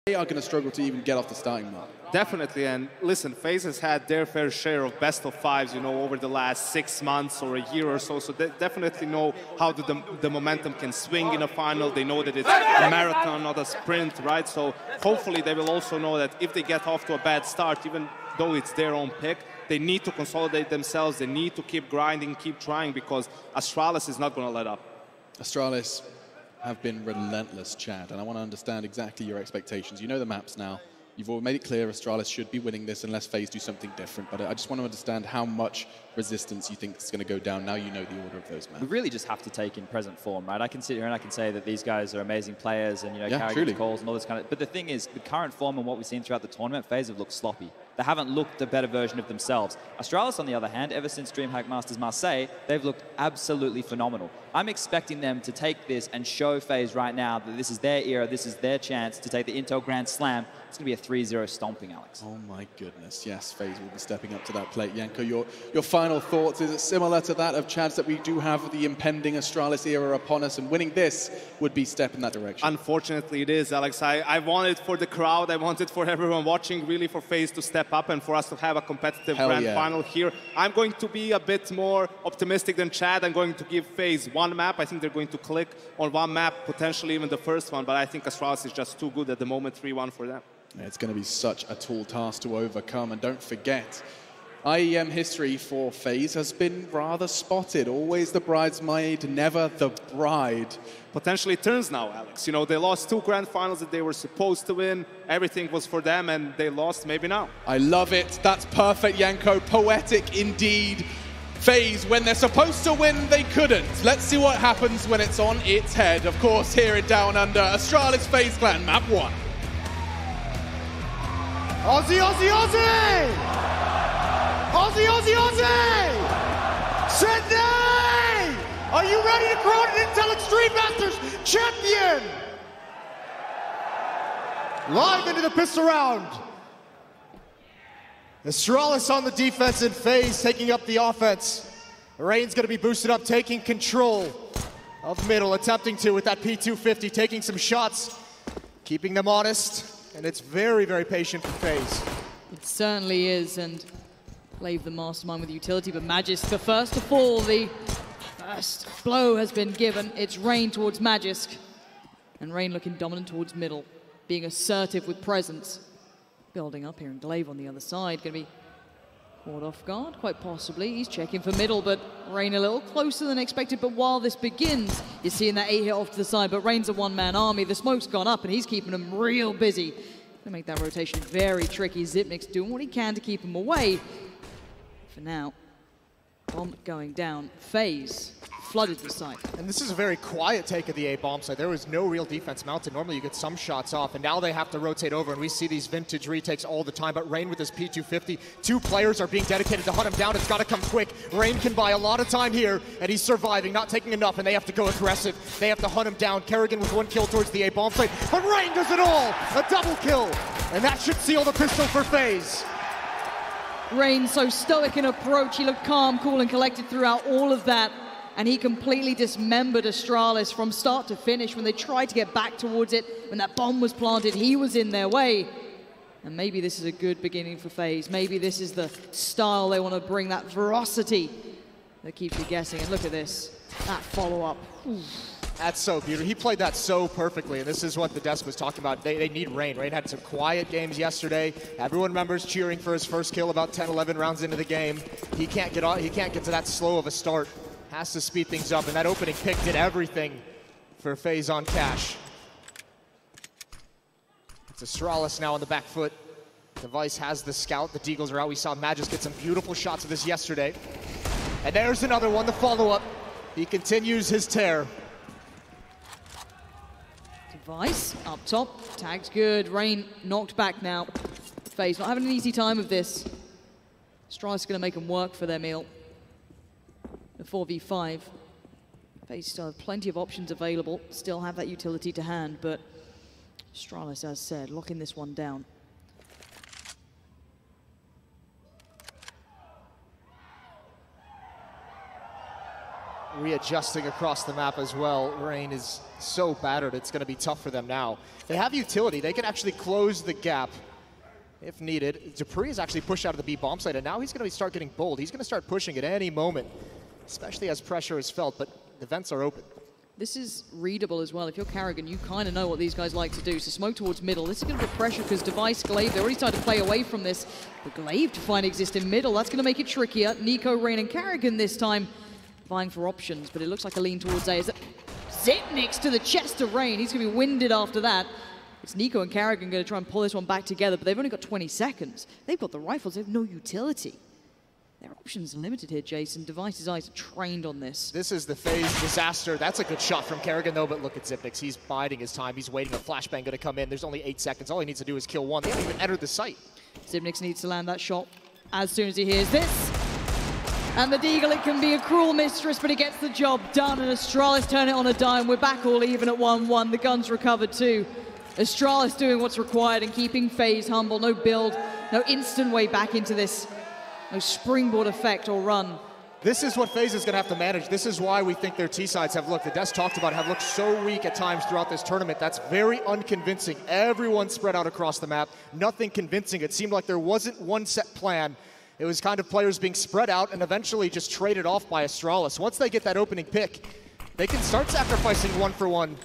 they are going to struggle to even get off the starting mark. Definitely, and listen, FaZe has had their fair share of best of fives, you know, over the last 6 months or a year or so. So they definitely know how the momentum can swing in a final. They know that it's a marathon, not a sprint, right? So hopefully they will also know that if they get off to a bad start, even though it's their own pick, they need to consolidate themselves. They need to keep grinding, keep trying, because Astralis is not going to let up. Astralis have been relentless, Chad, and I want to understand exactly your expectations. You know the maps now. You've all made it clear Astralis should be winning this unless FaZe do something different, but I just want to understand how much resistance you think is going to go down now you know the order of those maps. We really just have to take in present form, right? I can sit here and I can say that these guys are amazing players and, you know, carry calls and all this kind of... But the thing is, the current form and what we've seen throughout the tournament, FaZe have looked sloppy. They haven't looked a better version of themselves. Astralis, on the other hand, ever since DreamHack Masters Marseille, they've looked absolutely phenomenal. I'm expecting them to take this and show FaZe right now that this is their era, this is their chance to take the Intel Grand Slam. It's going to be a 3-0 stomping, Alex. Oh my goodness, yes, FaZe will be stepping up to that plate. Janko, your final thoughts, is it similar to that of Chad's, that we do have the impending Astralis era upon us, and winning this would be a step in that direction? Unfortunately it is, Alex. I wanted for the crowd, I wanted for everyone watching, really for FaZe to step up and for us to have a competitive grand final here. I'm going to be a bit more optimistic than Chad. I'm going to give FaZe one map. I think they're going to click on one map, potentially even the first one, but I think Astralis is just too good at the moment, 3-1 for them. It's going to be such a tall task to overcome, and don't forget, IEM history for FaZe has been rather spotted. Always the bridesmaid, never the bride. Potentially turns now, Alex. You know, they lost 2 grand finals that they were supposed to win. Everything was for them, and they lost maybe now. I love it. That's perfect, Janko. Poetic indeed. FaZe, when they're supposed to win, they couldn't. Let's see what happens when it's on its head. Of course, here in Down Under, Astralis FaZe Clan, map 1. Aussie, Aussie, Aussie! Aussie, Aussie, Aussie! Sydney! Are you ready to crown an Intel Extreme Masters champion? Live into the pistol round. Astralis on the defense and FaZe taking up the offense. Rain's gonna be boosted up, taking control of middle, attempting to with that P250, taking some shots, keeping them honest. And it's very, very patient for FaZe. It certainly is, and Glaive the mastermind with utility, but Magisk the first to fall. The first blow has been given. It's Rain towards Magisk. And Rain looking dominant towards middle, being assertive with presence. Building up here, and Glaive on the other side, going to be caught off guard, quite possibly. He's checking for middle, but Rain a little closer than expected. But while this begins, you're seeing that 8 hit off to the side, but Rain's a one-man army. The smoke's gone up, and he's keeping them real busy. Gonna make that rotation very tricky. Zipnik's doing what he can to keep him away. For now, bomb going down. FaZe flooded the site. And this is a very quiet take of the A bomb site. There was no real defense mounted. Normally you get some shots off, and now they have to rotate over, and we see these vintage retakes all the time. But Rain with his P250, 2 players are being dedicated to hunt him down. It's got to come quick. Rain can buy a lot of time here, and he's surviving, not taking enough, and they have to go aggressive. They have to hunt him down. Kerrigan with 1 kill towards the A bomb site, but Rain does it all. A double kill, and that should seal the pistol for FaZe. Rain so stoic in approach. He looked calm, cool, and collected throughout all of that. And he completely dismembered Astralis from start to finish. When they tried to get back towards it, when that bomb was planted, he was in their way. And maybe this is a good beginning for FaZe. Maybe this is the style they want to bring, that ferocity that keeps you guessing. And look at this, that follow-up. That's so beautiful. He played that so perfectly, and this is what the desk was talking about. They need Rain. Rain had some quiet games yesterday. Everyone remembers cheering for his first kill about 10, 11 rounds into the game. He can't get to that slow of a start. Has to speed things up, and that opening pick did everything for FaZe on cash. It's Astralis now on the back foot. Device has the scout. The Deagles are out. We saw Magisk get some beautiful shots of this yesterday. And there's another one, the follow-up. He continues his tear. Device up top, tags good. Rain knocked back now. FaZe not having an easy time of this. Astralis going to make them work for their meal. The 4v5. FaZe still have plenty of options available, still have that utility to hand, but Astralis, as said, locking this one down. readjusting across the map as well. Rain is so battered, it's going to be tough for them now. They have utility. They can actually close the gap if needed. dupreeh is actually pushed out of the B bomb site, and now he's going to start getting bold. He's going to start pushing at any moment, especially as pressure is felt, but the vents are open. This is readable as well. If you're Karrigan, you kind of know what these guys like to do. So smoke towards middle. This is going to put pressure because Device, Glaive, they already started to play away from this. But Glaive to find exist in middle. That's going to make it trickier. Nico, Rain, and Karrigan this time vying for options. But it looks like a lean towards A. Is that Xyp9x to the chest of Rain. He's going to be winded after that. It's Nico and Karrigan going to try and pull this one back together. But they've only got 20 seconds. They've got the rifles. They have no utility. Their options are limited here, Jason. Device's eyes are trained on this. This is the FaZe disaster. That's a good shot from Karrigan, though, but look at Xyp9x. He's biding his time. He's waiting. A flashbang going to come in. There's only 8 seconds. All he needs to do is kill one. They haven't even entered the site. Xyp9x needs to land that shot as soon as he hears this. And the Deagle, it can be a cruel mistress, but it gets the job done. And Astralis turn it on a dime. We're back all even at 1-1. The gun's recovered too. Astralis doing what's required and keeping FaZe humble. No build, no instant way back into this. No springboard effect or run. This is what FaZe is going to have to manage. This is why we think their T-sides have looked, the Des talked about, have looked so weak at times throughout this tournament. That's very unconvincing. Everyone spread out across the map. Nothing convincing. It seemed like there wasn't one set plan. It was kind of players being spread out and eventually just traded off by Astralis. Once they get that opening pick, they can start sacrificing 1-for-1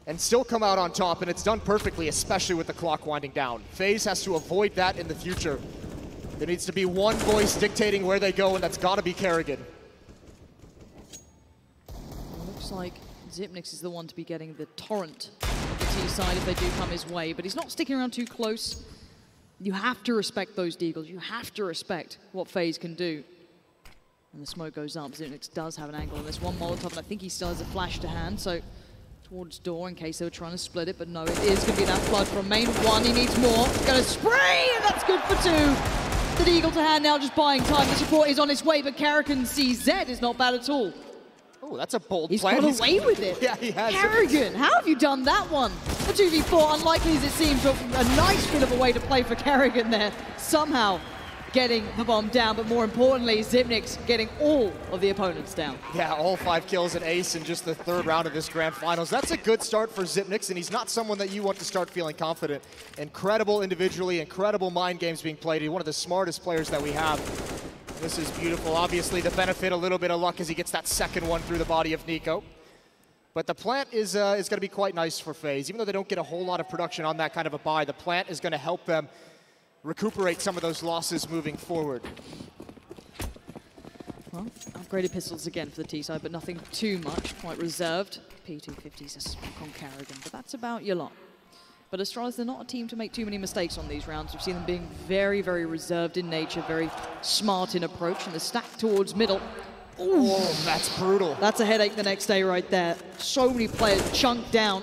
and still come out on top, and it's done perfectly, especially with the clock winding down. FaZe has to avoid that in the future. There needs to be one voice dictating where they go, and that's got to be Karrigan. Looks like Xyp9x is the one to be getting the torrent of the T side if they do come his way, but he's not sticking around too close. You have to respect those Deagles. You have to respect what FaZe can do. And the smoke goes up. Xyp9x does have an angle on this one Molotov, and I think he still has a flash to hand, so towards door in case they were trying to split it, but no, it is going to be that flood from main. One, he needs more. Going to spray, and that's good for 2. The Deagle to hand now, just buying time. The support is on its way, but Karrigan CZ is not bad at all. Oh, that's a bold He's plan. Got away with it. Yeah, he has. Karrigan, how have you done that one? A 2v4, unlikely as it seems, but a nice bit of a way to play for Karrigan there. Somehow getting the bomb down, but more importantly, Xyp9x getting all of the opponents down. Yeah, all 5 kills and ace in just the 3rd round of this grand finals. That's a good start for Xyp9x, and he's not someone that you want to start feeling confident. Incredible individually, incredible mind games being played. He's one of the smartest players that we have. This is beautiful. Obviously, the benefit, a little bit of luck as he gets that second one through the body of Nico. But the plant is going to be quite nice for FaZe. Even though they don't get a whole lot of production on that kind of a buy, the plant is going to help them recuperate some of those losses moving forward. Well, upgraded pistols again for the T-side, but nothing too much, quite reserved. P250's a smoke on Karrigan, but that's about your lot. But Astralis, they're not a team to make too many mistakes on these rounds. We've seen them being very, very reserved in nature, very smart in approach, and the stack towards middle. Ooh, oh, that's brutal. That's a headache the next day right there. So many players chunked down.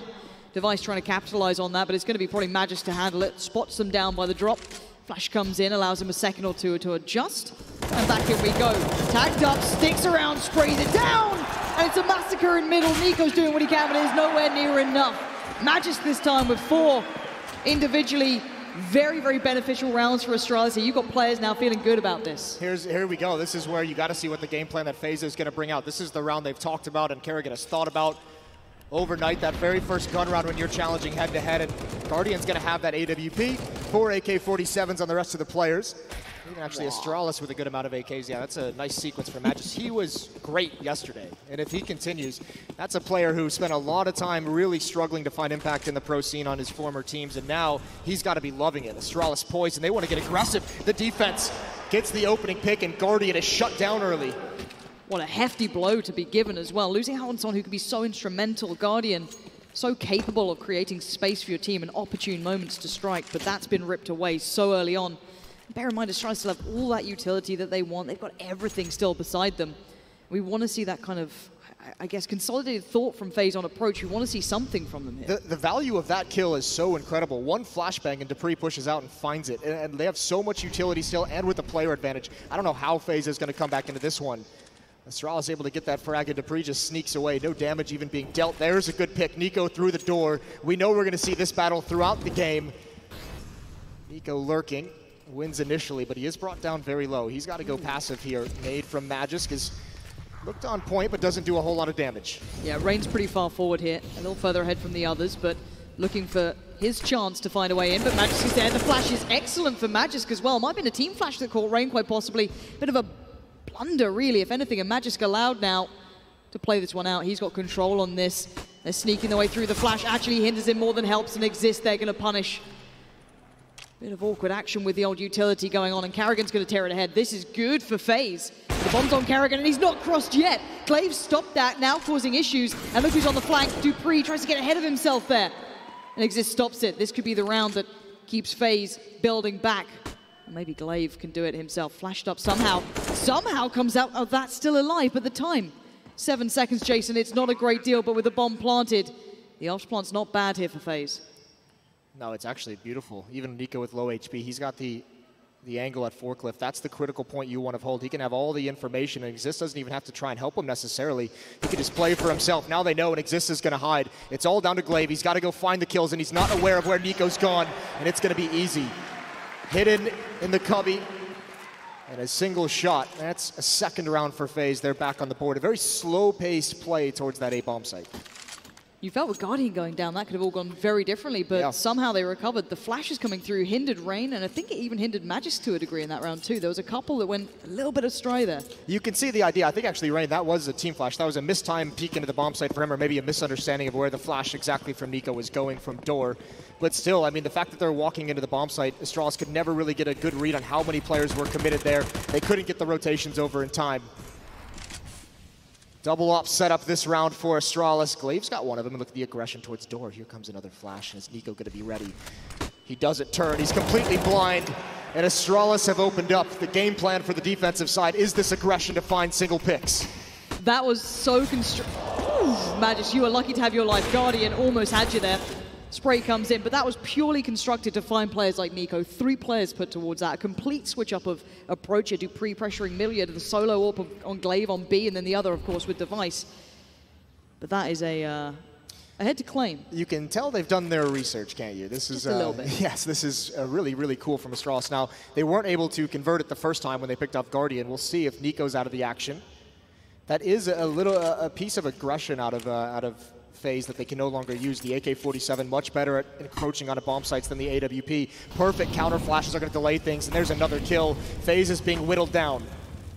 Device trying to capitalize on that, but it's going to be probably Magisk to handle it. Spots them down by the drop. Flash comes in, allows him a second or two to adjust. And back in we go. Tagged up, sticks around, sprays it down. And it's a massacre in middle. Nico's doing what he can, but it is nowhere near enough. Magisk this time with 4 individually very, very beneficial rounds for Astralis. So you've got players now feeling good about this. Here we go. This is where you got to see what the game plan that FaZe is going to bring out. This is the round they've talked about and Karrigan has thought about overnight. That very first gun round when you're challenging head-to-head, and Guardian's going to have that AWP, 4 AK-47s on the rest of the players. Even actually Astralis with a good amount of AKs. Yeah, that's a nice sequence for Magisk. He was great yesterday, and if he continues, that's a player who spent a lot of time really struggling to find impact in the pro scene on his former teams, and now he's got to be loving it. Astralis poised, and they want to get aggressive. The defense gets the opening pick, and Guardian is shut down early. What a hefty blow to be given as well. Losing out on someone who could be so instrumental. Guardian, so capable of creating space for your team and opportune moments to strike, but that's been ripped away so early on. Bear in mind, Astralis still have all that utility that they want. They've got everything still beside them. We want to see that kind of, I guess, consolidated thought from FaZe on approach. We want to see something from them here. The value of that kill is so incredible. One flashbang and dupreeh pushes out and finds it. And they have so much utility still and with the player advantage. I don't know how FaZe is going to come back into this one. Astralis able to get that frag, and dupreeh just sneaks away. No damage even being dealt. There's a good pick. Nico through the door. We know we're going to see this battle throughout the game. Nico lurking. Wins initially, but he is brought down very low. He's got to go passive here. Nade from Magisk is Looked on point, but doesn't do a whole lot of damage. Yeah, Rain's pretty far forward here, a little further ahead from the others, but looking for his chance to find a way in. But Magisk is there. The flash is excellent for Magisk as well. Might have been a team flash that caught Rain, quite possibly. Bit of a blunder, really, if anything. And Magisk allowed now to play this one out. He's got control on this. They're sneaking their way through. The flash actually hinders him more than helps, and Exist they're going to punish. Bit of awkward action with the old utility going on, and Karrigan's going to tear it ahead. This is good for FaZe. The bomb's on Karrigan, and he's not crossed yet. Glaive stopped that, now causing issues. And look who's on the flank. dupreeh tries to get ahead of himself there. And Exist stops it. This could be the round that keeps FaZe building back. Maybe Glaive can do it himself. Flashed up somehow. Somehow comes out of that still alive, but the time. 7 seconds, Jason. It's not a great deal, but with the bomb planted, the ops plant's not bad here for FaZe. No, it's actually beautiful. Even Nico with low HP, he's got the angle at Forklift. That's the critical point you want to hold. He can have all the information, and Exist doesn't even have to try and help him necessarily. He can just play for himself. Now they know, and Exist is going to hide. It's all down to Glaive. He's got to go find the kills, and he's not aware of where Nico's gone, and it's going to be easy. Hidden in the cubby, and a single shot. That's a second round for FaZe. They're back on the board. A very slow-paced play towards that A-bomb site. You felt with Guardian going down, that could have all gone very differently, but somehow they recovered. The flashes coming through hindered Rain, and I think it even hindered Magisk to a degree in that round too. There was a couple that went a little bit astray there. You can see the idea. I think actually, Rain, that was a team flash. That was a mistimed peek into the bomb site for him, or maybe a misunderstanding of where the flash exactly from Nico was going from door. But still, I mean, the fact that they're walking into the bomb site, Astralis could never really get a good read on how many players were committed there. They couldn't get the rotations over in time. Double up set up this round for Astralis. Glaive's got one of them, and look at the aggression towards door. Here comes another flash, and is Nico going to be ready? He doesn't turn. He's completely blind, and Astralis have opened up. The game plan for the defensive side is this aggression to find single picks. That was so Magisk, you were lucky to have your life. Guardian almost had you there. Spray comes in, but that was purely constructed to find players like Nico. 3 players put towards that. A complete switch up of approach here. dupreeh pressuring Millia to the solo AWP on Glaive on B, and then the other, of course, with Device. But that is a head to claim. You can tell they've done their research, can't you? This is just a little bit. Yes, this is really, really cool from Astralis. Now, they weren't able to convert it the first time when they picked up Guardian. We'll see if Nico's out of the action. That is a piece of aggression out of FaZe that they can no longer use. The AK-47 much better at encroaching on bomb sites than the AWP. Perfect counter flashes are going to delay things, and there's another kill. FaZe is being whittled down.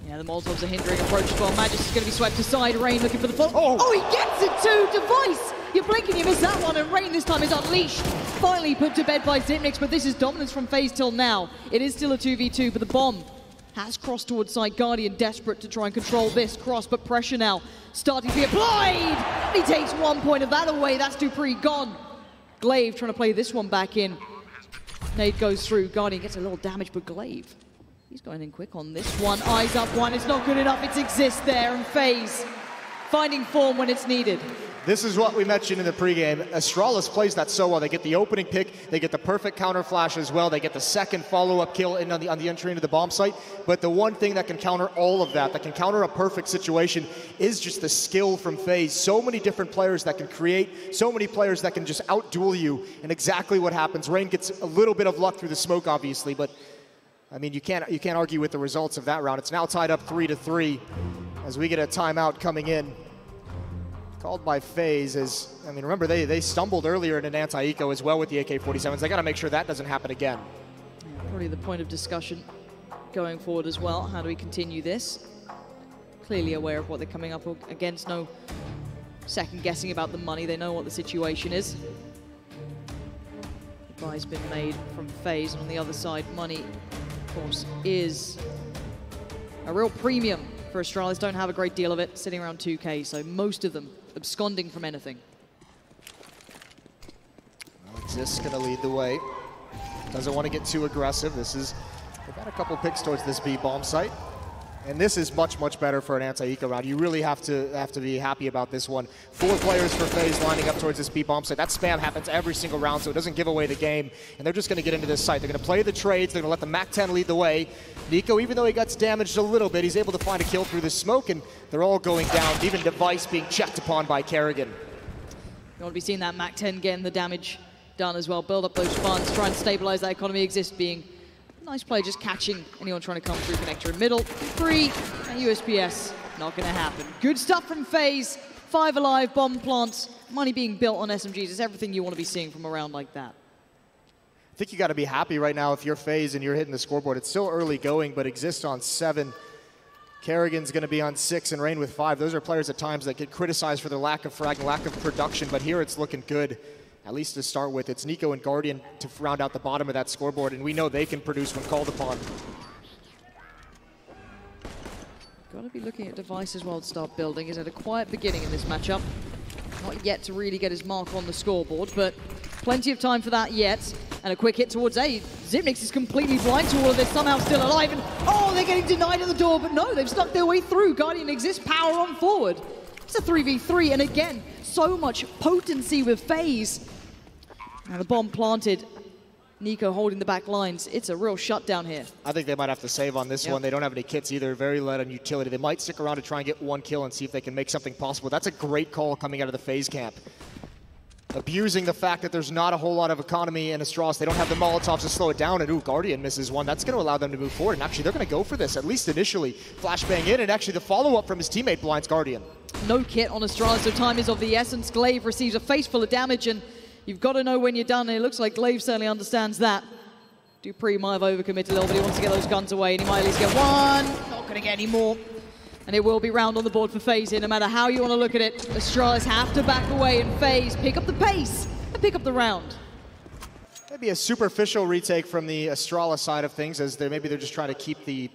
Yeah, the Molotovs are hindering approach as well. Magisk is going to be swept aside. Rain looking for the follow. Oh, he gets it too! Device! You blink and you miss that one, and Rain this time is unleashed. Finally put to bed by Xyp9x, but this is dominance from FaZe till now. It is still a 2v2, but the bomb has crossed towards side. Guardian desperate to try and control this cross, but pressure now starting to be applied. He takes 1 point of that away. That's dupreeh gone. Glaive trying to play this one back in. Nade goes through. Guardian gets a little damage, but Glaive, he's going in quick on this one. Eyes up one. It's not good enough. It's Exist there, and FaZe finding form when it's needed. This is what we mentioned in the pregame. Astralis plays that so well. They get the opening pick, they get the perfect counter flash as well, they get the second follow-up kill in on the entry into the bomb site. But the one thing that can counter all of that can counter a perfect situation, is just the skill from FaZe. So many different players that can create, so many players that can just out-duel you, and exactly what happens. Rain gets a little bit of luck through the smoke, obviously, but I mean, you can't argue with the results of that round. It's now tied up 3-3 as we get a timeout coming in. Called by FaZe is, I mean, remember they stumbled earlier in an anti-eco as well with the AK-47s. They got to make sure that doesn't happen again. Probably the point of discussion going forward as well. How do we continue this? Clearly aware of what they're coming up against. No second guessing about the money. They know what the situation is. The buy's been made from FaZe, and on the other side, money, of course, is a real premium for Astralis. Don't have a great deal of it, sitting around 2K, so most of them absconding from anything. Well, Exist gonna lead the way. Doesn't want to get too aggressive. They've got a couple picks towards this B bomb site. And this is much, much better for an anti-eco round. You really have to be happy about this one. 4 players for FaZe lining up towards this B bomb site. That spam happens every single round, so it doesn't give away the game. And they're just going to get into this site. They're going to play the trades. They're going to let the MAC-10 lead the way. Nico, even though he gets damaged a little bit, he's able to find a kill through the smoke, and they're all going down. Even Device being checked upon by Karrigan. You want to be seeing that MAC-10 getting the damage done as well. Build up those funds, try and stabilize that economy. Exist being nice play, just catching anyone trying to come through connector in middle. Free, and USPS Not going to happen. Good stuff from FaZe. 5 alive, bomb plants, money being built on SMGs. It's everything you want to be seeing from a round like that. I think you got to be happy right now if you're FaZe and you're hitting the scoreboard. It's still early going, but Exist on 7. Kerrigan's going to be on 6 and Rain with 5. Those are players at times that get criticized for their lack of frag and lack of production, but here it's looking good, at least to start with. It's Nico and Guardian to round out the bottom of that scoreboard, and we know they can produce when called upon. Got to be looking at Device as well to start building. He's had a quiet beginning in this matchup. Not yet to really get his mark on the scoreboard, but plenty of time for that yet. And a quick hit towards A. Xyp9x is completely blind to all of this, somehow still alive. And oh, they're getting denied at the door, but no, they've stuck their way through. Guardian Exist, power on forward. It's a 3v3, and again, so much potency with FaZe. And the bomb planted. Nico holding the back lines. It's a real shutdown here. I think they might have to save on this one. They don't have any kits either. Very light on utility. They might stick around to try and get 1 kill and see if they can make something possible. That's a great call coming out of the FaZe camp. Abusing the fact that there's not a whole lot of economy in Astralis. They don't have the Molotovs to slow it down, and ooh, Guardian misses one. That's going to allow them to move forward, and actually they're going to go for this, at least initially. Flashbang in, and actually the follow-up from his teammate blinds Guardian. No kit on Astralis, so time is of the essence. Glaive receives a face full of damage, and you've got to know when you're done, and it looks like Glaive certainly understands that. dupreeh might have overcommitted a little bit. He wants to get those guns away, and he might at least get one. Not going to get any more. And it will be round on the board for FaZe here, no matter how you want to look at it. Astralis have to back away, and FaZe pick up the pace and pick up the round. Maybe a superficial retake from the Astralis side of things, as maybe they're just trying to keep the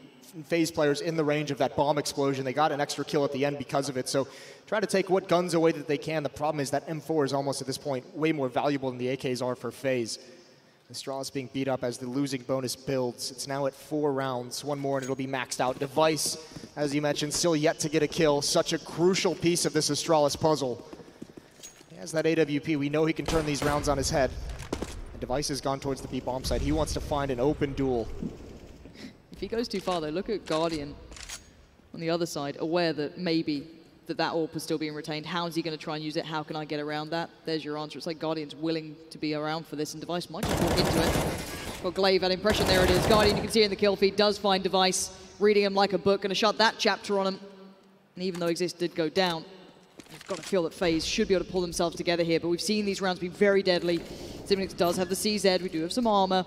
FaZe players in the range of that bomb explosion. They got an extra kill at the end because of it, so try to take what guns away that they can. The problem is that M4 is almost at this point way more valuable than the AKs are for FaZe. Astralis being beat up as the losing bonus builds. It's now at 4 rounds. One more and it'll be maxed out. Device, as you mentioned, still yet to get a kill. Such a crucial piece of this Astralis puzzle. He has that AWP. We know he can turn these rounds on his head. And Device has gone towards the B bomb site. He wants to find an open duel. If he goes too far though, look at Guardian on the other side, aware that maybe that AWP is still being retained. How is he going to try and use it? How can I get around that? There's your answer. It's like Guardian's willing to be around for this, and Device might just walk into it. Got Glaive, that impression, there it is. Guardian, you can see in the kill feed, does find Device, reading him like a book, going to shut that chapter on him. And even though Exist did go down, I've got to feel that FaZe should be able to pull themselves together here, but we've seen these rounds be very deadly. Xyp9x does have the CZ, we do have some armor.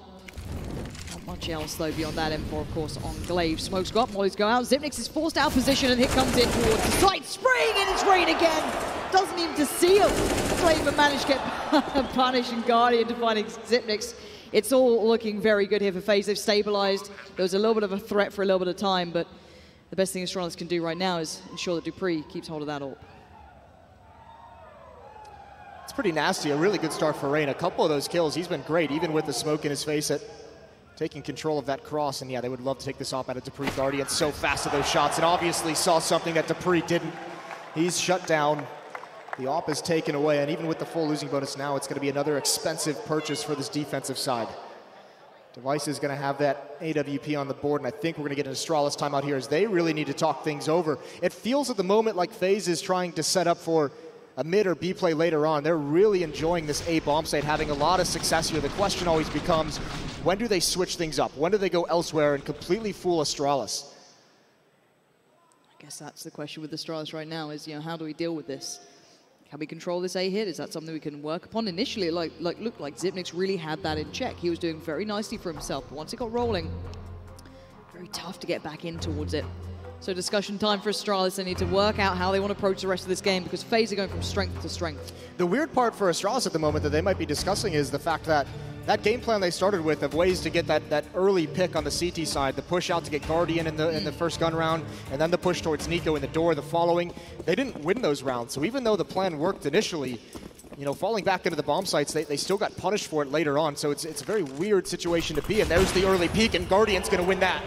Not much else though beyond that. M4 of course on Glaive. Smokes go up, mollies go out. Xyp9x is forced out of position, and hit comes in towards the site. Spraying, and it's Rain again. Doesn't even to see him. Glaive managed to get punished, and Guardian defining Xyp9x. It's all looking very good here for FaZe. They've stabilized. There was a little bit of a threat for a little bit of time, but the best thing Astralis can do right now is ensure that dupreeh keeps hold of that AWP. It's pretty nasty. A really good start for Rain. A couple of those kills, he's been great, even with the smoke in his face at taking control of that cross. And yeah, they would love to take this off out of dupreeh. Guardian so fast at those shots, and obviously saw something that dupreeh didn't. He's shut down. The AWP is taken away, and even with the full losing bonus now, it's going to be another expensive purchase for this defensive side. Device is going to have that AWP on the board, and I think we're going to get an Astralis timeout here, as they really need to talk things over. It feels at the moment like FaZe is trying to set up for a mid or B play later on. They're really enjoying this A bomb site, having a lot of success here. The question always becomes, when do they switch things up? When do they go elsewhere and completely fool Astralis? I guess that's the question with Astralis right now is, how do we deal with this? Can we control this A hit? Is that something we can work upon? Initially, it looked like Xyp9x really had that in check. He was doing very nicely for himself, but once it got rolling, very tough to get back in towards it. So discussion time for Astralis. They need to work out how they want to approach the rest of this game, because FaZe are going from strength to strength. The weird part for Astralis at the moment that they might be discussing is the fact that that game plan they started with of ways to get that early pick on the CT side, the push out to get Guardian in the first gun round, and then the push towards Nico in the door the following, they didn't win those rounds. So even though the plan worked initially, falling back into the bomb sites, they still got punished for it later on. So it's a very weird situation to be in. There's the early peak, and Guardian's going to win that.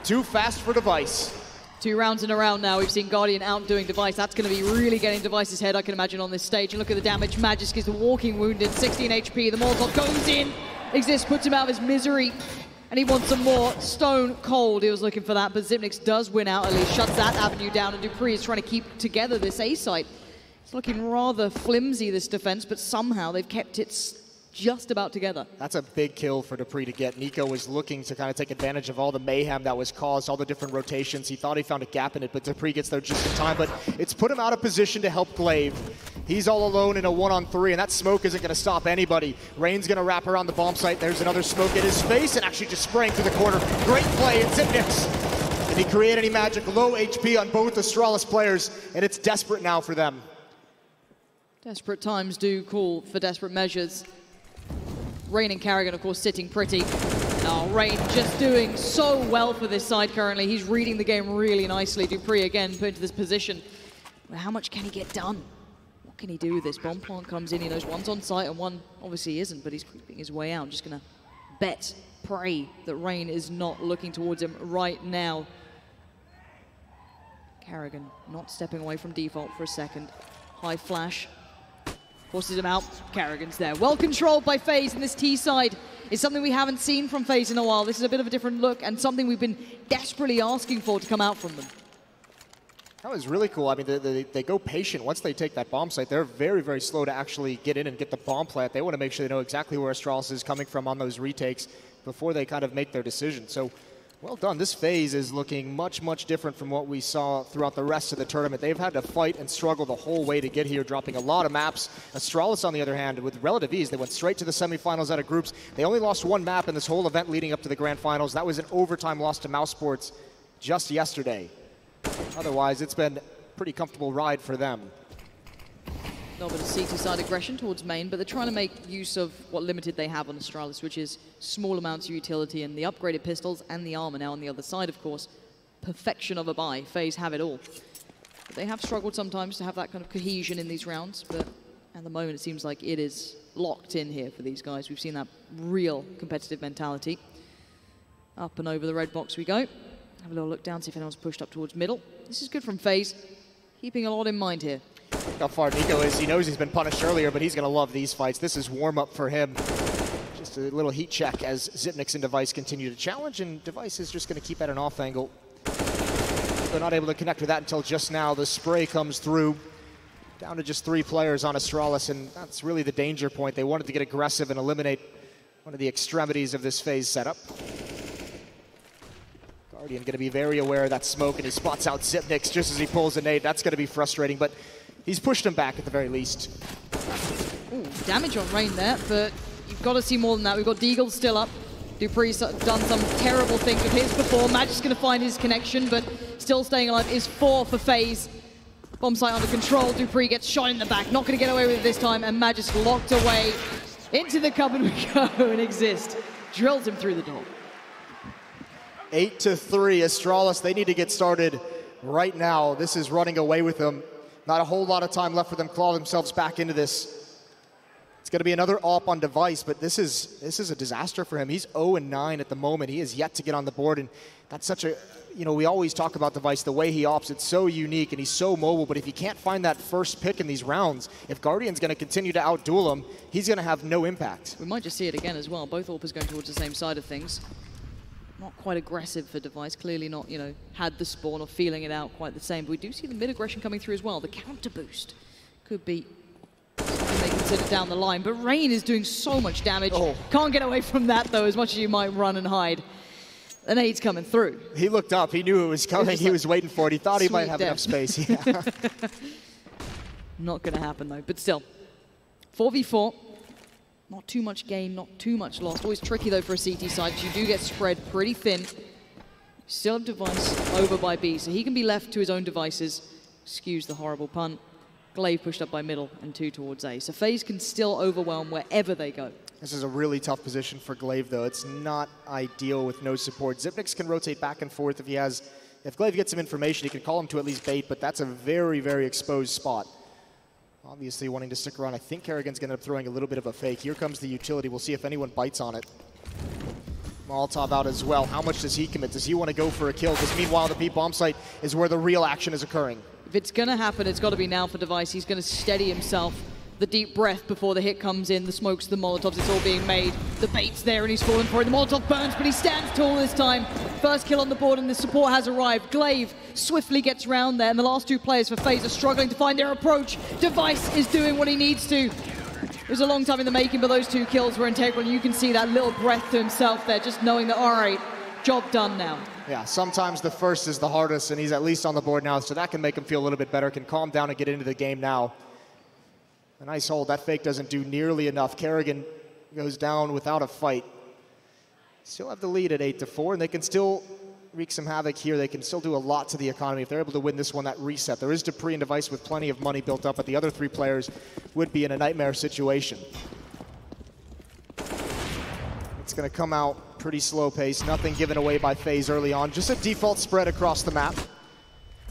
Too fast for Device. 2 rounds in a round now. We've seen Guardian outdoing Device. That's going to be really getting Device's head, I can imagine, on this stage. And look at the damage. Magisk is the walking wounded, 16 HP. The Molotov goes in. Exist puts him out of his misery, and he wants some more. Stone cold. He was looking for that, but Xyp9x does win out at least. Shuts that avenue down, and dupreeh is trying to keep together this A site. It's looking rather flimsy, this defense, but somehow they've kept it just about together. That's a big kill for dupreeh to get. Nico was looking to kind of take advantage of all the mayhem that was caused, all the different rotations. He thought he found a gap in it, but dupreeh gets there just in time. But it's put him out of position to help Glaive. He's all alone in a 1-on-3, and that smoke isn't going to stop anybody. Rain's going to wrap around the bomb site. There's another smoke in his face, and actually just spraying through the corner. Great play, and Xyp9x. Did he create any magic? Low HP on both Astralis players, and it's desperate now for them. Desperate times do call for desperate measures. Rain and Karrigan, of course, sitting pretty. Oh, Rain just doing so well for this side currently. He's reading the game really nicely. dupreeh, again, put into this position. Well, how much can he get done? What can he do with this? Bomb plant comes in, he knows one's on site and one obviously isn't, but he's creeping his way out. Just going to bet, pray that Rain is not looking towards him right now. Karrigan not stepping away from default for a second. High flash. Forces him out. Karrigan's there. Well controlled by FaZe, and this T side is something we haven't seen from FaZe in a while. This is a bit of a different look and something we've been desperately asking for to come out from them. That was really cool. I mean, they go patient. Once they take that bomb site, they're very, very slow to actually get in and get the bomb plant. They want to make sure they know exactly where Astralis is coming from on those retakes before they kind of make their decision. So, well done. This FaZe is looking much, much different from what we saw throughout the rest of the tournament. They've had to fight and struggle the whole way to get here, dropping a lot of maps. Astralis, on the other hand, with relative ease, they went straight to the semifinals out of groups. They only lost one map in this whole event leading up to the grand finals. That was an overtime loss to Mouse Sports just yesterday. Otherwise, it's been a pretty comfortable ride for them. A little bit of CT side aggression towards main, but they're trying to make use of what limited they have on Astralis, which is small amounts of utility and the upgraded pistols and the armor now on the other side, of course. Perfection of a buy. FaZe have it all. But they have struggled sometimes to have that kind of cohesion in these rounds, but at the moment it seems like it is locked in here for these guys. We've seen that real competitive mentality. Up and over the red box we go. Have a little look down, see if anyone's pushed up towards middle. This is good from FaZe, keeping a lot in mind here. How far Nico is. He knows he's been punished earlier, but he's going to love these fights. This is warm-up for him. Just a little heat check as Xyp9x and Device continue to challenge, and Device is just going to keep at an off angle. They're not able to connect with that until just now. The spray comes through. Down to just 3 players on Astralis, and that's really the danger point. They wanted to get aggressive and eliminate one of the extremities of this FaZe setup. Guardian going to be very aware of that smoke, and he spots out Xyp9x just as he pulls a nade. That's going to be frustrating, but he's pushed him back at the very least. Ooh, damage on Rain there, but you've got to see more than that. We've got Deagle still up. dupreeh's done some terrible things with his before. Magic's going to find his connection, but still staying alive is 4 for FaZe. Bomb site under control. dupreeh gets shot in the back. Not going to get away with it this time, and Magic's locked away. Into the cupboard we go, and Exist drills him through the door. 8-3, Astralis, they need to get started right now. This is running away with them. Not a whole lot of time left for them to claw themselves back into this. It's going to be another AWP on Device, but this is a disaster for him. He's 0-9 at the moment. He is yet to get on the board, and that's such a, you know, we always talk about Device, the way he opts, it's so unique, and he's so mobile, but if he can't find that first pick in these rounds, if Guardian's going to continue to outduel him, he's going to have no impact. We might just see it again as well. Both AWPers going towards the same side of things. Not quite aggressive for Device, clearly not, you know, had the spawn or feeling it out quite the same. But we do see the mid-aggression coming through as well. The counter boost could be something they consider down the line. But Rain is doing so much damage. Oh. Can't get away from that, though, as much as you might run and hide. The nade's coming through. He looked up. He knew it was coming. He was waiting for it. He thought he might have enough space. Yeah. Not going to happen, though. But still, 4v4. Not too much gain, not too much lost. Always tricky, though, for a CT side, because you do get spread pretty thin. Still have Device over by B, so he can be left to his own devices. Excuse the horrible pun. Glaive pushed up by middle and 2 towards A. So FaZe can still overwhelm wherever they go. This is a really tough position for Glaive, though. It's not ideal with no support. Xyp9x can rotate back and forth if Glaive gets some information, he can call him to at least bait, but that's a very, very exposed spot. Obviously wanting to stick around. I think Karrigan's going to end up throwing a little bit of a fake. Here comes the utility. We'll see if anyone bites on it. Molotov out as well. How much does he commit? Does he want to go for a kill? Because meanwhile, the B bomb site is where the real action is occurring. If it's going to happen, it's got to be now for Device. He's going to steady himself. The deep breath before the hit comes in. The smokes, the Molotovs, it's all being made. The bait's there and he's falling for it. The Molotov burns, but he stands tall this time. First kill on the board and the support has arrived. Glaive swiftly gets round there, and the last 2 players for FaZe are struggling to find their approach. Device is doing what he needs to. It was a long time in the making, but those 2 kills were integral. And you can see that little breath to himself there, just knowing that, all right, job done now. Yeah, sometimes the first is the hardest, and he's at least on the board now, so that can make him feel a little bit better, can calm down and get into the game now. A nice hold. That fake doesn't do nearly enough. Kerrigan goes down without a fight. Still have the lead at 8-4, and they can still wreak some havoc here. They can still do a lot to the economy. If they're able to win this one, that reset. There is Dupree and Device with plenty of money built up, but the other 3 players would be in a nightmare situation. It's going to come out pretty slow pace. Nothing given away by FaZe early on. Just a default spread across the map.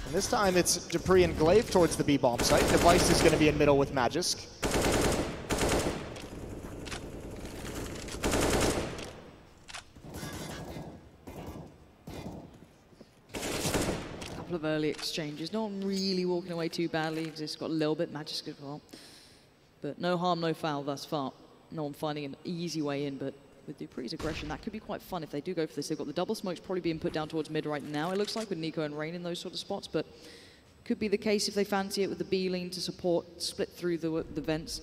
And this time it's Dupree and Glaive towards the B-bomb site. Device is going to be in middle with Magisk. Couple of early exchanges. No one really walking away too badly. It's got a little bit Magisk as well. But no harm, no foul thus far. No one finding an easy way in, but with Dupree's aggression, that could be quite fun if they do go for this. They've got the double smokes probably being put down towards mid right now, it looks like, with Nico and Rain in those sort of spots, but could be the case if they fancy it with the B lean to support, split through the vents.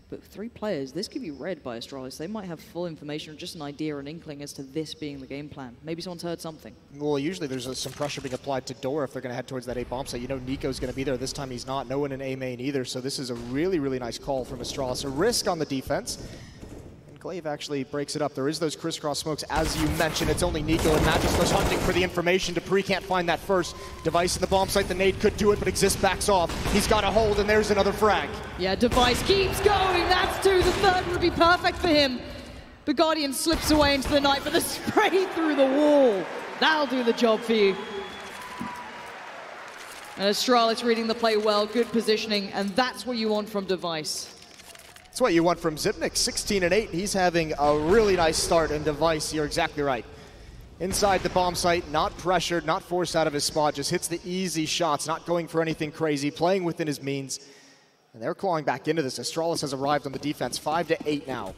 But 3 players, this could be read by Astralis. They might have full information or just an idea or an inkling as to this being the game plan. Maybe someone's heard something. Well, usually there's some pressure being applied to Door if they're going to head towards that A-bomb site. You know Nico's going to be there. This time he's not. No one in A-main either, so this is a really, really nice call from Astralis. A risk on the defense. Glaive actually breaks it up. There is those crisscross smokes, as you mentioned. It's only Nico, and Magisk goes hunting for the information. Dupree can't find that first. Device in the bomb site. The nade could do it, but Exist backs off. He's got a hold, and there's another frag. Yeah, Device keeps going. That's 2. The third would be perfect for him. The Guardian slips away into the night, but the spray through the wall. That'll do the job for you. And Astralis reading the play well, good positioning, and that's what you want from Device. That's what you want from Zipnik, 16-8. He's having a really nice start, and Device, you're exactly right. Inside the bomb site, not pressured, not forced out of his spot, just hits the easy shots, not going for anything crazy, playing within his means. And they're clawing back into this. Astralis has arrived on the defense, 5-8 now.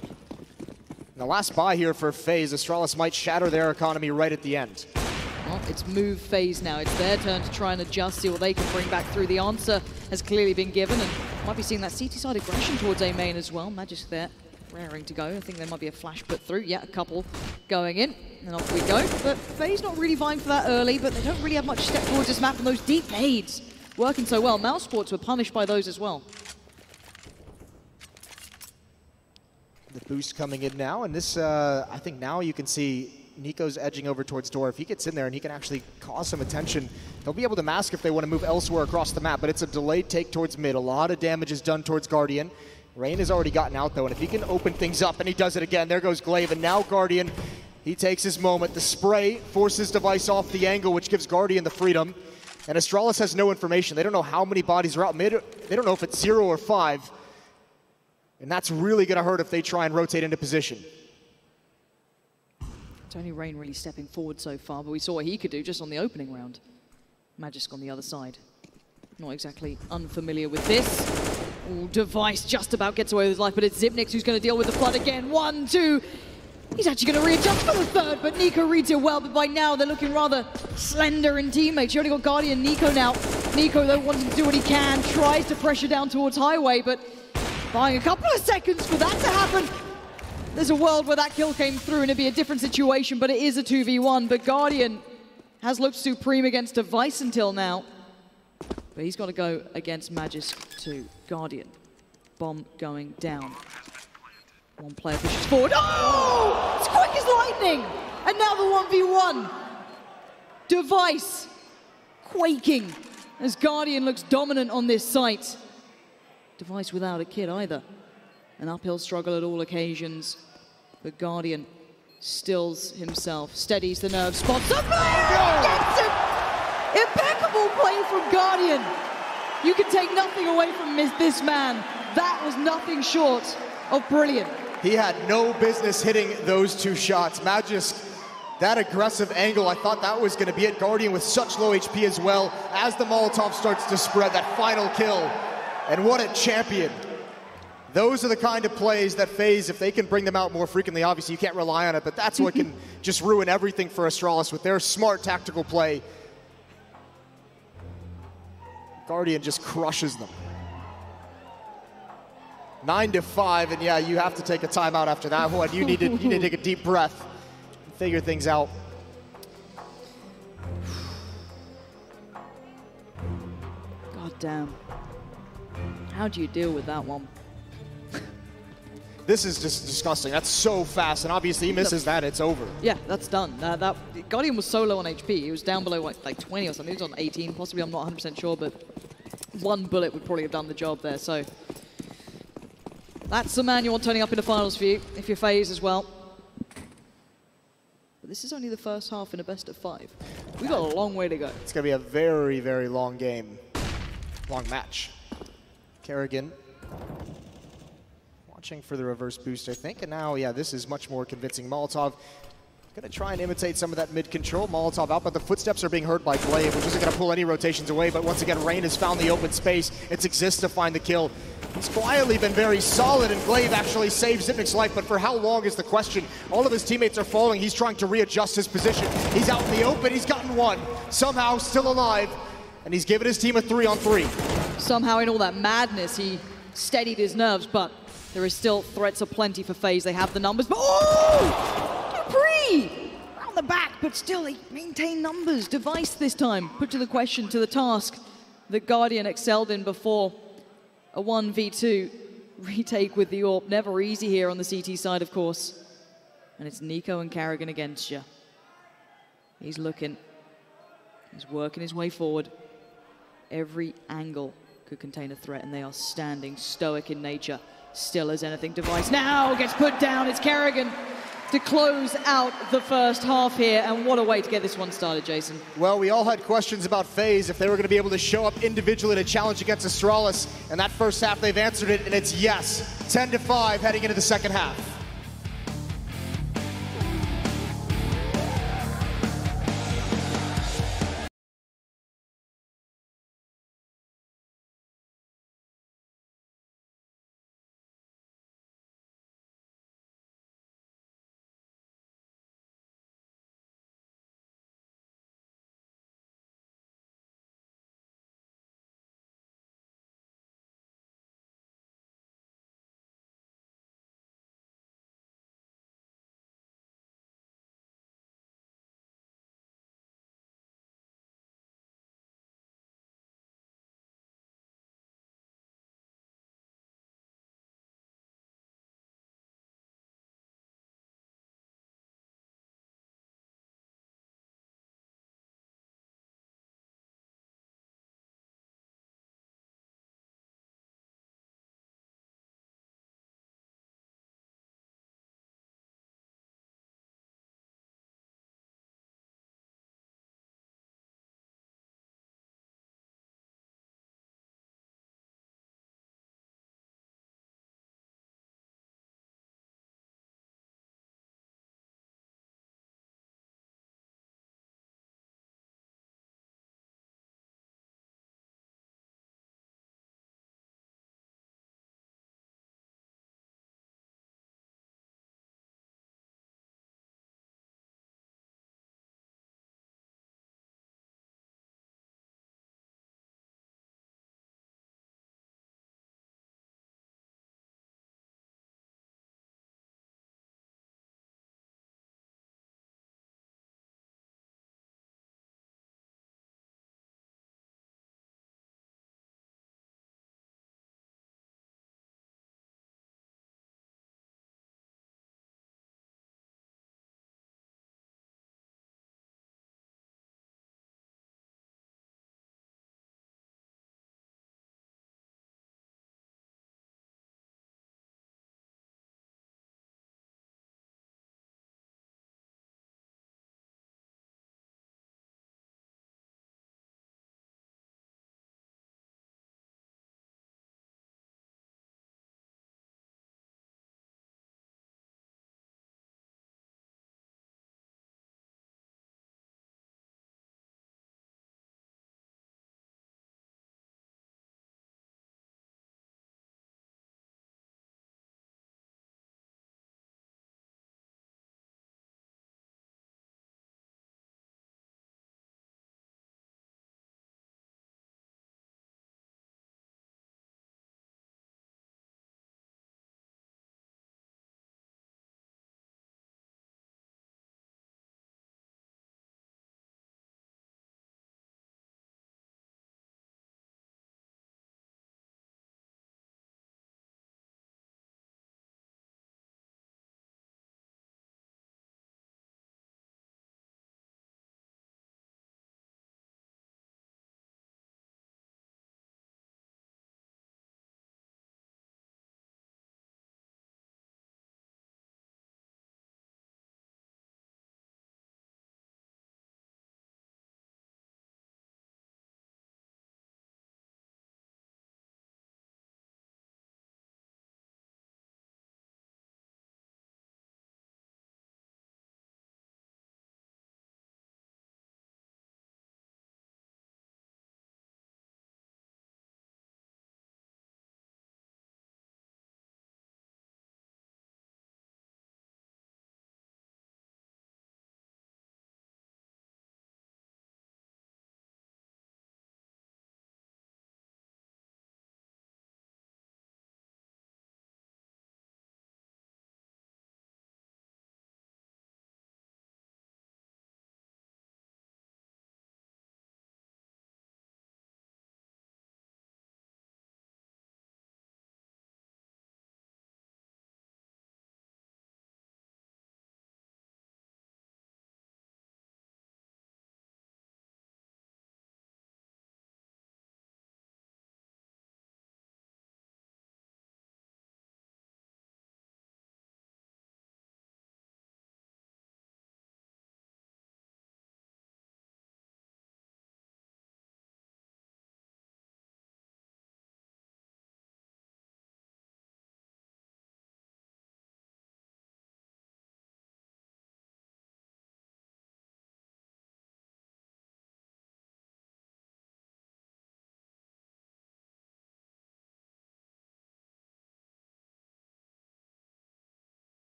And the last buy here for FaZe, Astralis might shatter their economy right at the end. Well, it's move FaZe now. It's their turn to try and adjust, see what they can bring back through. The answer has clearly been given, and might be seeing that CT side aggression towards A main as well. Magisk there, raring to go. I think there might be a flash put through. Yeah, a couple going in, and off we go. But FaZe not really vying for that early, but they don't really have much step towards this map, and those deep nades working so well. Mouse Sports were punished by those as well. The boost coming in now, and this, I think now you can see Nico's edging over towards Door. If he gets in there and he can actually cause some attention, they'll be able to mask if they want to move elsewhere across the map, but it's a delayed take towards mid. A lot of damage is done towards Guardian. Rain has already gotten out though, and if he can open things up, and he does it again, there goes Glaive, and now Guardian, he takes his moment. The spray forces Device off the angle, which gives Guardian the freedom, and Astralis has no information. They don't know how many bodies are out mid. They don't know if it's 0 or 5, and that's really going to hurt if they try and rotate into position. It's only Rain really stepping forward so far, but we saw what he could do just on the opening round. Magisk on the other side. Not exactly unfamiliar with this. Ooh, Device just about gets away with his life, but it's Zipnik who's going to deal with the flood again. 1, 2. He's actually going to readjust for the third, but Nico reads it well, but by now they're looking rather slender in teammates. You only got Guardian Nico now. Nico, though, wanting to do what he can, tries to pressure down towards Highway, but buying a couple of seconds for that to happen. There's a world where that kill came through and it'd be a different situation, but it is a 2v1. But Guardian has looked supreme against Device until now. But he's got to go against Magisk too. Guardian. Bomb going down. One player pushes forward. Oh! It's quick as lightning! And now the 1v1. Device quaking as Guardian looks dominant on this site. Device without a kid either. An uphill struggle at all occasions, but Guardian stills himself, steadies the nerve, spots up, gets it! Impeccable play from Guardian. You can take nothing away from this man. That was nothing short of brilliant. He had no business hitting those 2 shots. Magisk, that aggressive angle, I thought that was going to be it. Guardian with such low HP as well. As the Molotov starts to spread, that final kill. And what a champion. Those are the kind of plays that FaZe, if they can bring them out more frequently, obviously you can't rely on it, but that's what can just ruin everything for Astralis with their smart tactical play. Guardian just crushes them. 9-5, and yeah, you have to take a timeout after that one. You need to take a deep breath and figure things out. God damn. How do you deal with that one? This is just disgusting. That's so fast, and obviously he misses that, it's over. Yeah, that's done. That Guardian was so low on HP. He was down below like 20 or something. He was on 18, possibly. I'm not 100% sure, but one bullet would probably have done the job there. So that's the man you want turning up in the finals for you, if you're FaZe as well. But this is only the first half in a best of 5. We've got a long way to go. It's going to be a very, very long game. Long match. Kerrigan watching for the reverse boost, I think. And now, yeah, this is much more convincing. Molotov going to try and imitate some of that mid-control. Molotov out, but the footsteps are being heard by Glaive, which isn't going to pull any rotations away. But once again, Rain has found the open space. It's Exist to find the kill. He's quietly been very solid, and Glaive actually saves Zipnik's life, but for how long is the question? All of his teammates are falling. He's trying to readjust his position. He's out in the open. He's gotten one. Somehow still alive, and he's given his team a 3-on-3. Somehow in all that madness, he steadied his nerves, but there is still threats aplenty for FaZe. They have the numbers, but oh! Dupree! Around the back, but still they maintain numbers. Device this time, put to the question, to the task that Guardian excelled in before. A 1v2 retake with the AWP. Never easy here on the CT side, of course. And it's Nico and Kerrigan against you. He's looking. He's working his way forward. Every angle could contain a threat, and they are standing stoic in nature. Still as anything. Device now gets put down. It's Kerrigan to close out the first half here, and what a way to get this one started, Jason. Well, we all had questions about FaZe, if they were going to be able to show up individually to challenge against Astralis, and that first half they've answered it, and it's yes. 10-5 heading into the second half.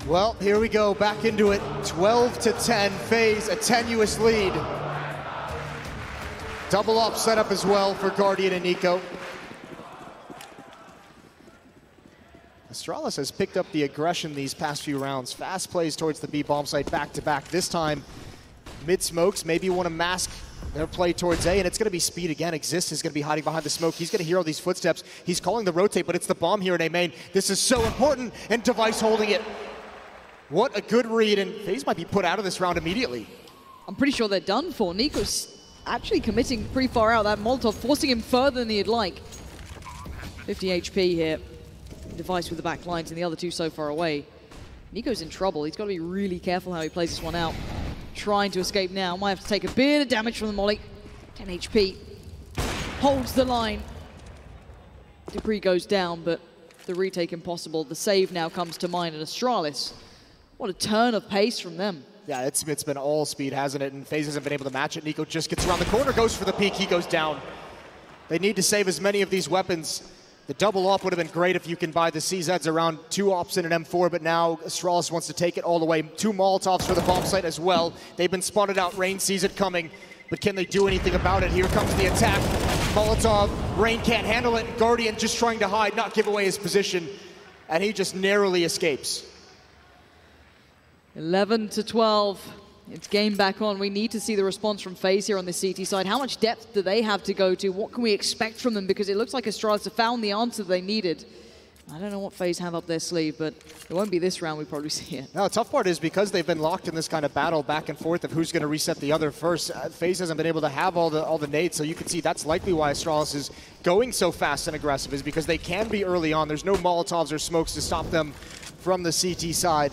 Well, here we go, back into it. 12-10, FaZe, a tenuous lead. Double up setup as well for Guardian and Nico. Astralis has picked up the aggression these past few rounds. Fast plays towards the B bomb site back to back. This time, mid smokes, maybe you want to mask their play towards A, and it's going to be speed again. Exist is going to be hiding behind the smoke. He's going to hear all these footsteps. He's calling the rotate, but it's the bomb here in A main. This is so important, and Device holding it. What a good read, and FaZe might be put out of this round immediately. I'm pretty sure they're done for. Nico's actually committing pretty far out. That Molotov forcing him further than he'd like. 50 HP here. Device with the back lines and the other two so far away. Nico's in trouble. He's got to be really careful how he plays this one out. Trying to escape now. Might have to take a bit of damage from the molly. 10 HP. Holds the line. Dupree goes down, but the retake impossible. The save now comes to mind, and Astralis. What a turn of pace from them. Yeah, it's been all speed, hasn't it? And FaZe hasn't been able to match it. Nico just gets around the corner, goes for the peek, he goes down. They need to save as many of these weapons. The double op would have been great if you can buy the CZs around 2 ops in an M4, but now Astralis wants to take it all the way. 2 Molotovs for the bomb site as well. They've been spotted out. Rain sees it coming, but can they do anything about it? Here comes the attack. Molotov, Rain can't handle it. Guardian just trying to hide, not give away his position, and he just narrowly escapes. 11-12. It's game back on. We need to see the response from FaZe here on the CT side. How much depth do they have to go to? What can we expect from them? Because it looks like Astralis have found the answer they needed. I don't know what FaZe have up their sleeve, but it won't be this round we probably see it. No, the tough part is because they've been locked in this kind of battle back and forth of who's going to reset the other first. FaZe hasn't been able to have all the nades, so you can see that's likely why Astralis is going so fast and aggressive, is because they can be early on. There's no Molotovs or smokes to stop them from the CT side.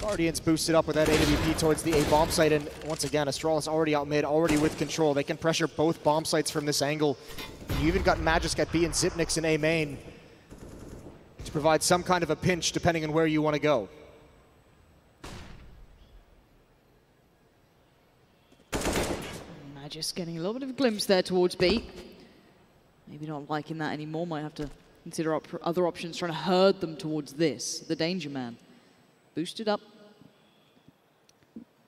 Guardians boosted up with that AWP towards the A bomb site, and once again, Astralis already out mid, already with control. They can pressure both bomb sites from this angle. You even got Magisk at B and Zipnix in A main to provide some kind of a pinch depending on where you want to go. Magisk getting a little bit of a glimpse there towards B. Maybe not liking that anymore. Might have to consider other options, trying to herd them towards this, the danger man. Boosted up.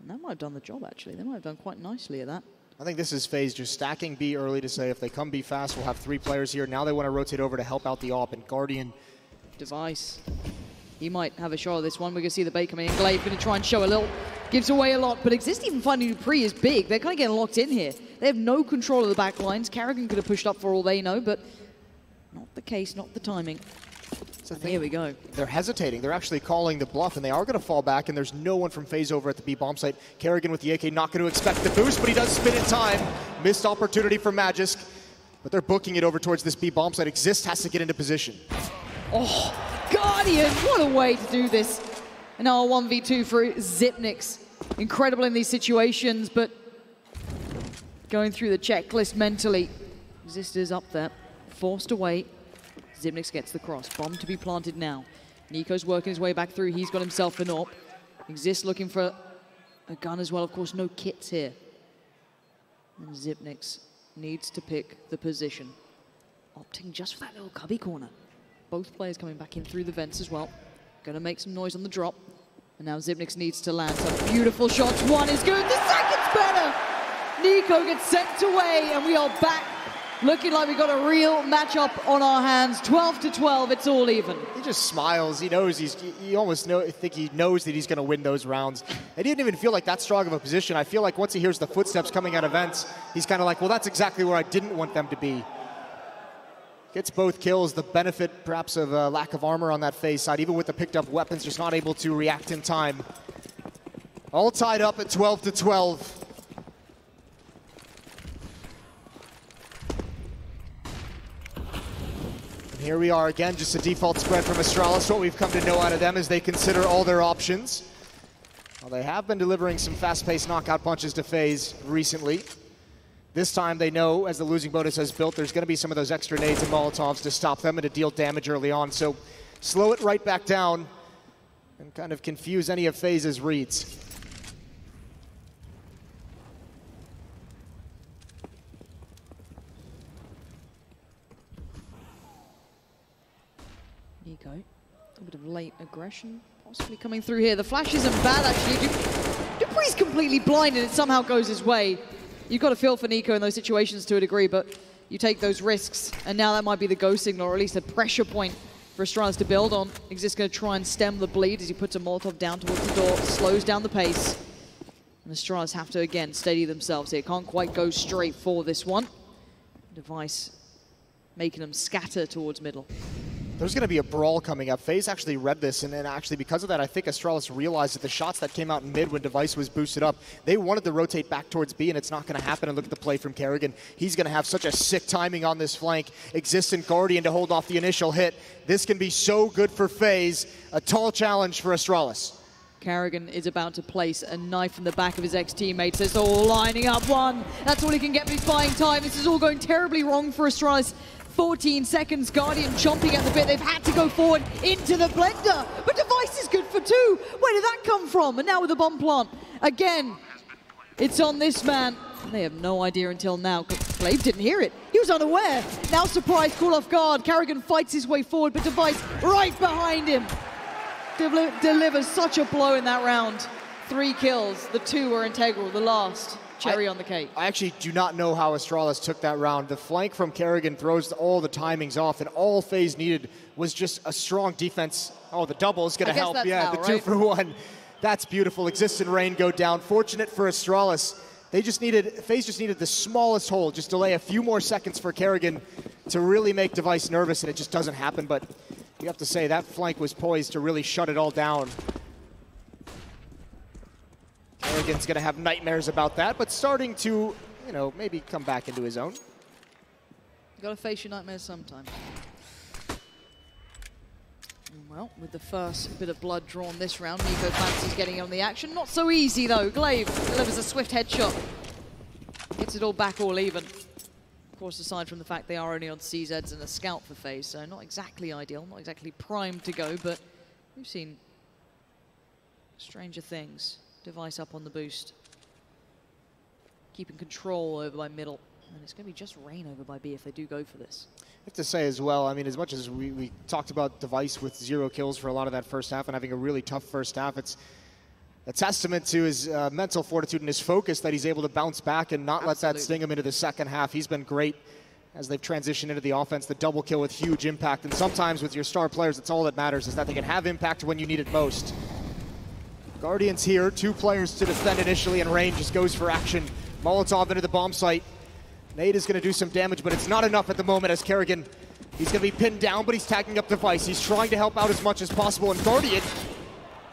And that might have done the job, actually. They might have done quite nicely at that. I think this is FaZe just stacking B early to say if they come B fast, we'll have 3 players here. Now they want to rotate over to help out the AWP, and Guardian. Device. He might have a shot at this one. We're going to see the bait coming in. Glaive going to try and show a little. Gives away a lot, but Exist even finding Dupree is big. They're kind of getting locked in here. They have no control of the back lines. Karrigan could have pushed up for all they know, but not the case, not the timing. So here we go. They're hesitating. They're actually calling the bluff, and they are going to fall back, and there's no one from FaZe over at the B bomb site. Karrigan with the AK, not going to expect the boost, but he does spin in time. Missed opportunity for Magisk, but they're booking it over towards this B bomb site. Exist has to get into position. Oh, Guardian, what a way to do this. And now a 1v2 for Zipnix. Incredible in these situations, but going through the checklist mentally. Exist is up there, forced away. Zipnix gets the cross. Bomb to be planted now. Nico's working his way back through. He's got himself an AWP. Exist looking for a gun as well. Of course, no kits here. And Zipnix needs to pick the position. Opting just for that little cubby corner. Both players coming back in through the vents as well. Gonna make some noise on the drop. And now Zipnix needs to land some beautiful shots. One is good, the second's better! Nico gets sent away, and we are back. Looking like we got a real matchup on our hands. 12-12, it's all even. He just smiles. He knows you almost think he knows that he's going to win those rounds. He didn't even feel like that strong of a position. I feel like once he hears the footsteps coming out of vents, he's kind of like, well, that's exactly where I didn't want them to be. Gets both kills. The benefit, perhaps, of a lack of armor on that FaZe side, even with the picked up weapons, just not able to react in time. All tied up at 12-12. Here we are again, just a default spread from Astralis. What we've come to know out of them is they consider all their options. Well, they have been delivering some fast-paced knockout punches to FaZe recently. This time they know, as the losing bonus has built, there's going to be some of those extra nades and Molotovs to stop them and to deal damage early on. So slow it right back down and kind of confuse any of FaZe's reads. Nico bit of late aggression possibly coming through here. The flash isn't bad, actually. Dupree's completely blind, and it somehow goes his way. You've got to feel for Nico in those situations to a degree, but you take those risks, and now that might be the go signal, or at least a pressure point for Astralis to build on. Exist going to try and stem the bleed as he puts a Molotov down towards the door, slows down the pace. And Astralis have to, again, steady themselves here. Can't quite go straight for this one. Device making them scatter towards middle. There's going to be a brawl coming up. FaZe actually read this, and actually because of that, I think Astralis realized that the shots that came out in mid when Device was boosted up, they wanted to rotate back towards B, and it's not going to happen. And look at the play from Kerrigan. He's going to have such a sick timing on this flank. Exist and Guardian to hold off the initial hit. This can be so good for FaZe. A tall challenge for Astralis. Kerrigan is about to place a knife in the back of his ex-teammates. It's all lining up one. That's all he can get, but he's buying time. This is all going terribly wrong for Astralis. 14 seconds, Guardian chomping at the bit. They've had to go forward into the blender. But Device is good for 2. Where did that come from? And now with the bomb plant. Again, it's on this man. They have no idea until now. Glaive didn't hear it. He was unaware. Now surprise, call off guard. Kerrigan fights his way forward, but Device right behind him. Delivers such a blow in that round. 3 kills. The 2 were integral. The last. Cherry on the cake. I actually do not know how Astralis took that round. The flank from Kerrigan throws all the timings off, and all FaZe needed was just a strong defense. Oh, the double is going to help. Yeah, now, the 2 for 1. That's beautiful. Exist and Rain go down. Fortunate for Astralis. FaZe just needed the smallest hole, just delay a few more seconds for Kerrigan to really make Device nervous, and it just doesn't happen. But you have to say that flank was poised to really shut it all down. Kerrigan's going to have nightmares about that, but starting to, you know, maybe come back into his own. You got to face your nightmares sometime. Well, with the first bit of blood drawn this round, Nico fancies getting on the action. Not so easy, though. Glaive delivers a swift headshot. Gets it all back all even. Of course, aside from the fact they are only on CZs and a scout for FaZe, so not exactly ideal, not exactly primed to go, but we've seen stranger things. Device up on the boost. Keeping control over by middle. And it's going to be just Rain over by B if they do go for this. I have to say as well, I mean, as much as we talked about Device with 0 kills for a lot of that first half and having a really tough first half, it's a testament to his mental fortitude and his focus that he's able to bounce back and not let that sting him into the second half. He's been great as they've transitioned into the offense, the double kill with huge impact. And sometimes with your star players, it's all that matters is that they can have impact when you need it most. Guardians here, 2 players to defend initially, and Rain just goes for action. Molotov into the bomb site. Nade is going to do some damage, but it's not enough at the moment as Kerrigan, he's going to be pinned down, but he's tagging up Device. He's trying to help out as much as possible, and Guardian,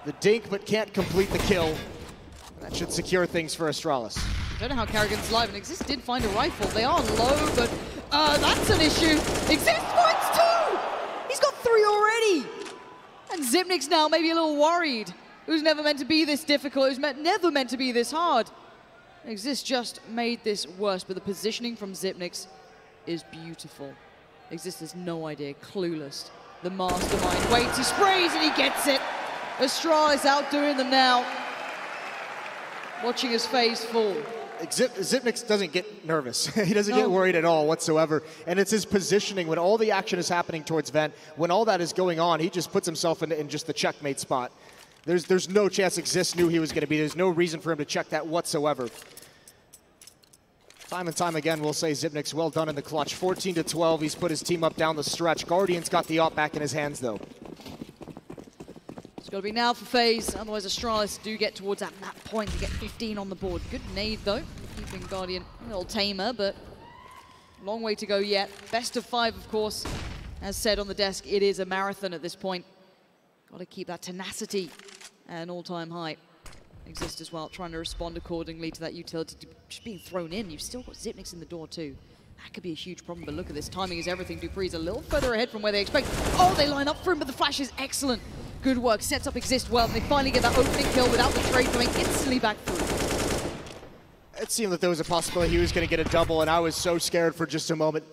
the dink, but can't complete the kill. That should secure things for Astralis. I don't know how Kerrigan's live, and Exist did find a rifle. They are low, but that's an issue. Exist finds 2! He's got 3 already! And Zipnik's now maybe a little worried. It was never meant to be this difficult. It was never meant to be this hard. Exist just made this worse, but the positioning from Zipnik's is beautiful. Exist has no idea, clueless. The mastermind waits, he sprays, and he gets it. Astralis outdoing them now. Watching his FaZe fall. Zipnik's doesn't get nervous. He doesn't get worried at all whatsoever. And it's his positioning when all the action is happening towards Vent. When all that is going on, he just puts himself in just the checkmate spot. There's no chance Exist knew he was going to be. There's no reason for him to check that whatsoever. Time and time again, we'll say Zipnik's well done in the clutch. 14-12, he's put his team up down the stretch. Guardian's got the op back in his hands, though. It's got to be now for FaZe, otherwise Astralis do get towards that point to get 15 on the board. Good nade, though, keeping Guardian a little tamer, but long way to go yet. Best of 5, of course. As said on the desk, it is a marathon at this point. Got to keep that tenacity at an all-time high. Exist as well, trying to respond accordingly to that utility just being thrown in. You've still got Zipnik's in the door too. That could be a huge problem, but look at this. Timing is everything. Dupree's a little further ahead from where they expect. Oh, they line up for him, but the flash is excellent. Good work, sets up Exist well, and they finally get that opening kill without the trade coming instantly back through. It seemed that there was a possibility he was going to get a double, and I was so scared for just a moment.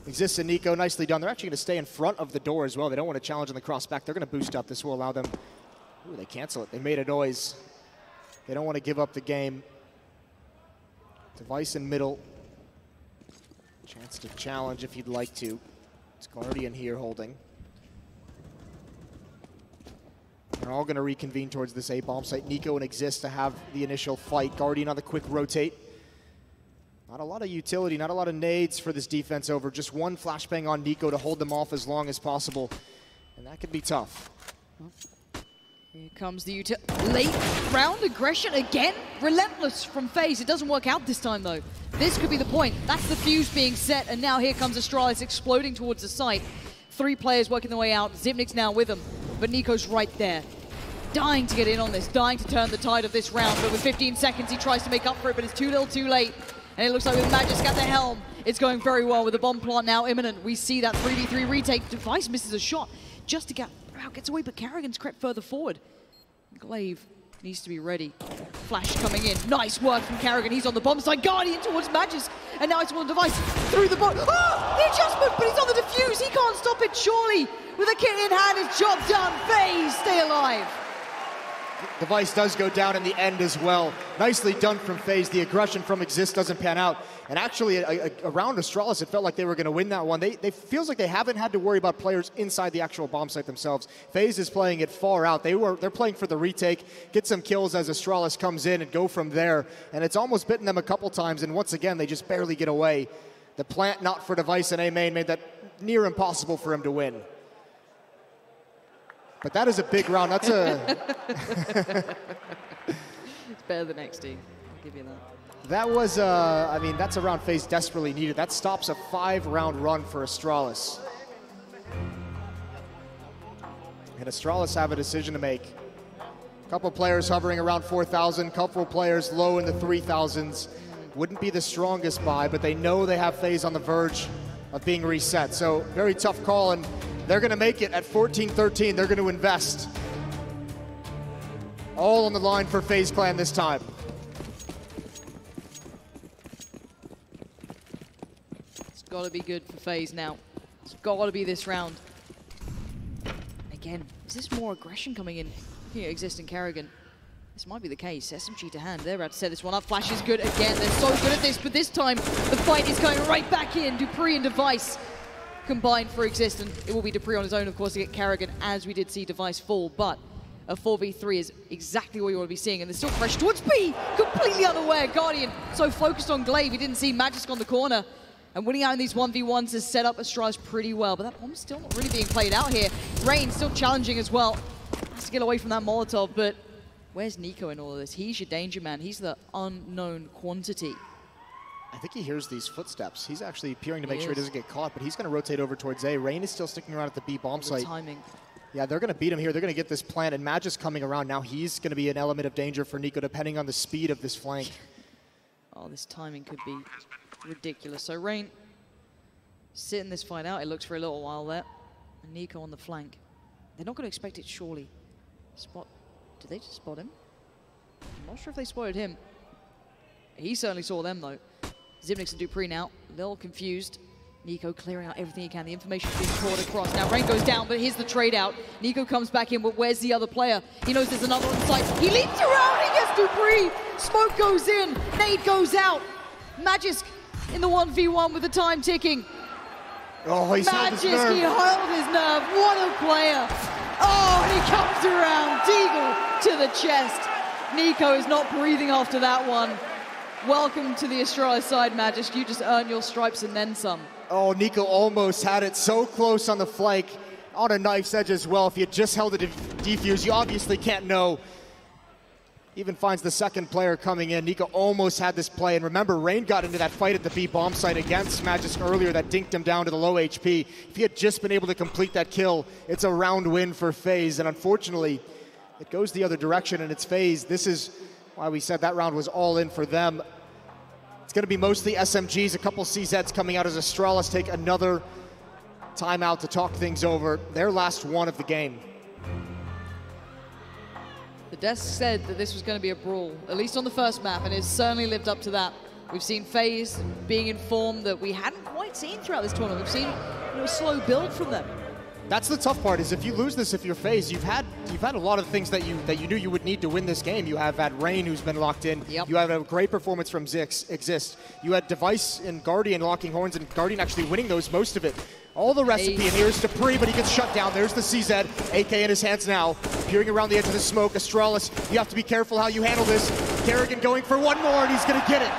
Exist and Nico, nicely done. They're actually going to stay in front of the door as well. They don't want to challenge on the cross back. They're going to boost up. This will allow them. Ooh, they cancel it. They made a noise. They don't want to give up the game. Device in middle. Chance to challenge if you'd like to. It's Guardian here holding. They're all going to reconvene towards this A bomb site. Nico and Exist to have the initial fight. Guardian on the quick rotate. Not a lot of utility, not a lot of nades for this defense over. Just one flashbang on Nico to hold them off as long as possible. And that could be tough. Here comes the late round aggression again. Relentless from FaZe. It doesn't work out this time though. This could be the point. That's the fuse being set, and now here comes Astralis exploding towards the site. 3 players working their way out. Zipnik's now with them, but Nico's right there. Dying to get in on this, dying to turn the tide of this round, but with 15 seconds he tries to make up for it, but it's too little too late. And it looks like with Magisk at the helm, it's going very well with the bomb plant now imminent. We see that 3v3 retake. Device misses a shot just to get out, gets away, but Karrigan's crept further forward. Glaive needs to be ready. Flash coming in. Nice work from Karrigan. He's on the bomb side. Guardian towards Magisk. And now it's on the Device through the bomb. Oh, the adjustment, but he's on the defuse. He can't stop it, surely. With a kit in hand, his job done. FaZe stay alive. Device does go down in the end as well. Nicely done from FaZe. The aggression from Exist doesn't pan out. And actually, around Astralis, it felt like they were going to win that one. They feels like they haven't had to worry about players inside the actual bomb site themselves. FaZe is playing it far out. They're playing for the retake, get some kills as Astralis comes in and go from there. And it's almost bitten them a couple times, and once again, they just barely get away. The plant not for Device and A main made that near impossible for him to win. But that is a big round. That's a... It's better than XD. I'll give you that. That was, I mean, that's a round FaZe desperately needed. That stops a 5-round run for Astralis. And Astralis have a decision to make. A couple players hovering around 4,000, couple players low in the 3,000s. Wouldn't be the strongest buy, but they know they have FaZe on the verge of being reset. So very tough call, and they're going to make it at 14-13. They're going to invest. All on the line for FaZe Clan this time. It's got to be good for FaZe now. It's got to be this round. Again, is this more aggression coming in here, Exist and Karrigan? This might be the case. SMG to hand. They're about to set this one up. Flash is good again. They're so good at this, but this time the fight is going right back in. Dupree and Device combined for Exist, and it will be Dupree on his own, of course, to get Karrigan, as we did see Device fall, but a 4v3 is exactly what you want to be seeing, and there's still pressure towards B, completely unaware. Guardian so focused on Glaive, he didn't see Magisk on the corner, and winning out in these 1v1s has set up Astralis pretty well, but that bomb's still not really being played out here. Rain still challenging as well, has to get away from that Molotov, but where's Nico in all of this? He's your danger man, he's the unknown quantity. I think he hears these footsteps. He's actually peering to make sure he doesn't get caught, but he's going to rotate over towards A. Rain is still sticking around at the B bomb site. Timing. Yeah, they're going to beat him here. They're going to get this plant, and Magisk coming around. Now he's going to be an element of danger for Nico, depending on the speed of this flank. Oh, this timing could be ridiculous. So Rain sitting this fight out, it looks, for a little while there. And Nico on the flank. They're not going to expect it, surely. Spot. Did they just spot him? I'm not sure if they spotted him. He certainly saw them, though. Zipnik's and Dupree now, a little confused. Nico clearing out everything he can. The information's being poured across. Now Rain goes down, but here's the trade out. Nico comes back in, but where's the other player? He knows there's another on site. He leaps around, he gets Dupree. Smoke goes in, nade goes out. Magisk in the 1v1 with the time ticking. Oh, he's held his nerve. He held his nerve. What a player. Oh, and he comes around. Deagle to the chest. Nico is not breathing after that one. Welcome to the Astralis side, Magisk. You just earned your stripes and then some. Oh, Nico almost had it so close on the flank, on a knife's edge as well. If you just held it defuse, you obviously can't know. Even finds the second player coming in. Nico almost had this play, and remember, Rain got into that fight at the B bomb site against Magisk earlier that dinked him down to the low HP. If he had just been able to complete that kill, it's a round win for FaZe, and unfortunately, it goes the other direction, and it's FaZe. This is why we said that round was all in for them. It's going to be mostly SMGs, a couple CZs coming out as Astralis take another timeout to talk things over. Their last one of the game. The desk said that this was going to be a brawl, at least on the first map, and it's certainly lived up to that. We've seen FaZe being informed that we hadn't quite seen throughout this tournament. We've seen a slow build from them. That's the tough part, is if you lose this, if you're FaZe, you've had a lot of things that you knew you would need to win this game. You have had Rain, who's been locked in. Yep. You have a great performance from Exist. You had Device and Guardian locking horns, and Guardian actually winning those most of it. all the recipe, and here's Dupree, but he gets shut down. There's the CZ, AK in his hands now, peering around the edge of the smoke. Astralis, you have to be careful how you handle this. Kerrigan going for one more, and he's gonna get it.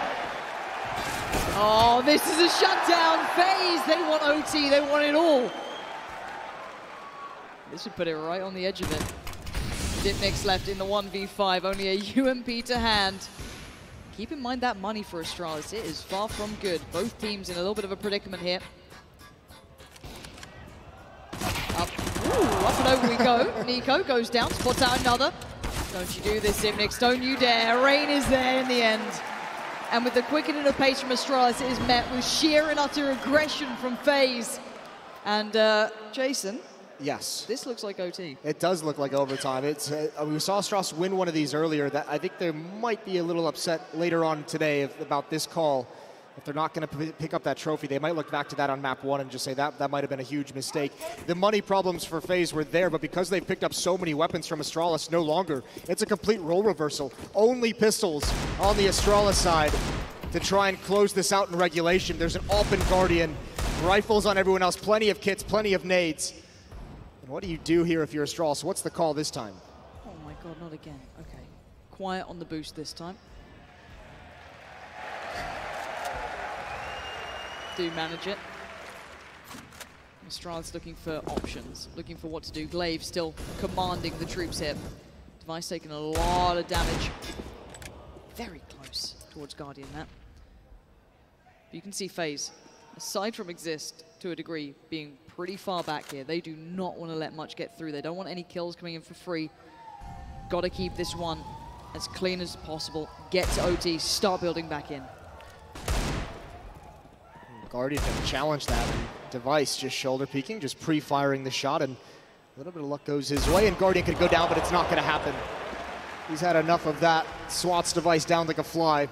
Oh, this is a shutdown. FaZe, they want OT, they want it all. This would put it right on the edge of it. Zipnik's left in the 1v5, only a UMP to hand. Keep in mind that money for Astralis, it is far from good. Both teams in a little bit of a predicament here. Up and over we go. NiKo goes down, spots out another. Don't you do this, Zipnix, don't you dare. Rain is there in the end. And with the quickening of pace from Astralis, it is met with sheer and utter aggression from FaZe. And Jason? Yes. This looks like OT. It does look like overtime. It's we saw Astralis win one of these earlier. That I think they might be a little upset later on today about this call. If they're not going to pick up that trophy, they might look back to that on map 1 and just say that might have been a huge mistake. The money problems for FaZe were there, but because they've picked up so many weapons from Astralis, no longer. It's a complete role reversal. Only pistols on the Astralis side to try and close this out in regulation. There's an open Guardian, rifles on everyone else, plenty of kits, plenty of nades. And what do you do here if you're Astralis? What's the call this time? Oh my god, not again. Okay. Quiet on the boost this time. Do manage it. Astralis looking for options, looking for what to do. Glaive still commanding the troops here. Device taking a lot of damage. Very close towards Guardian now. But you can see FaZe, aside from Exist to a degree, being pretty far back here. They do not want to let much get through. They don't want any kills coming in for free. Got to keep this one as clean as possible. Get to OT, start building back in. Guardian can challenge that. Device just shoulder peeking, just pre-firing the shot, and a little bit of luck goes his way, and Guardian could go down, but it's not going to happen. He's had enough of that. Swats Device down like a fly.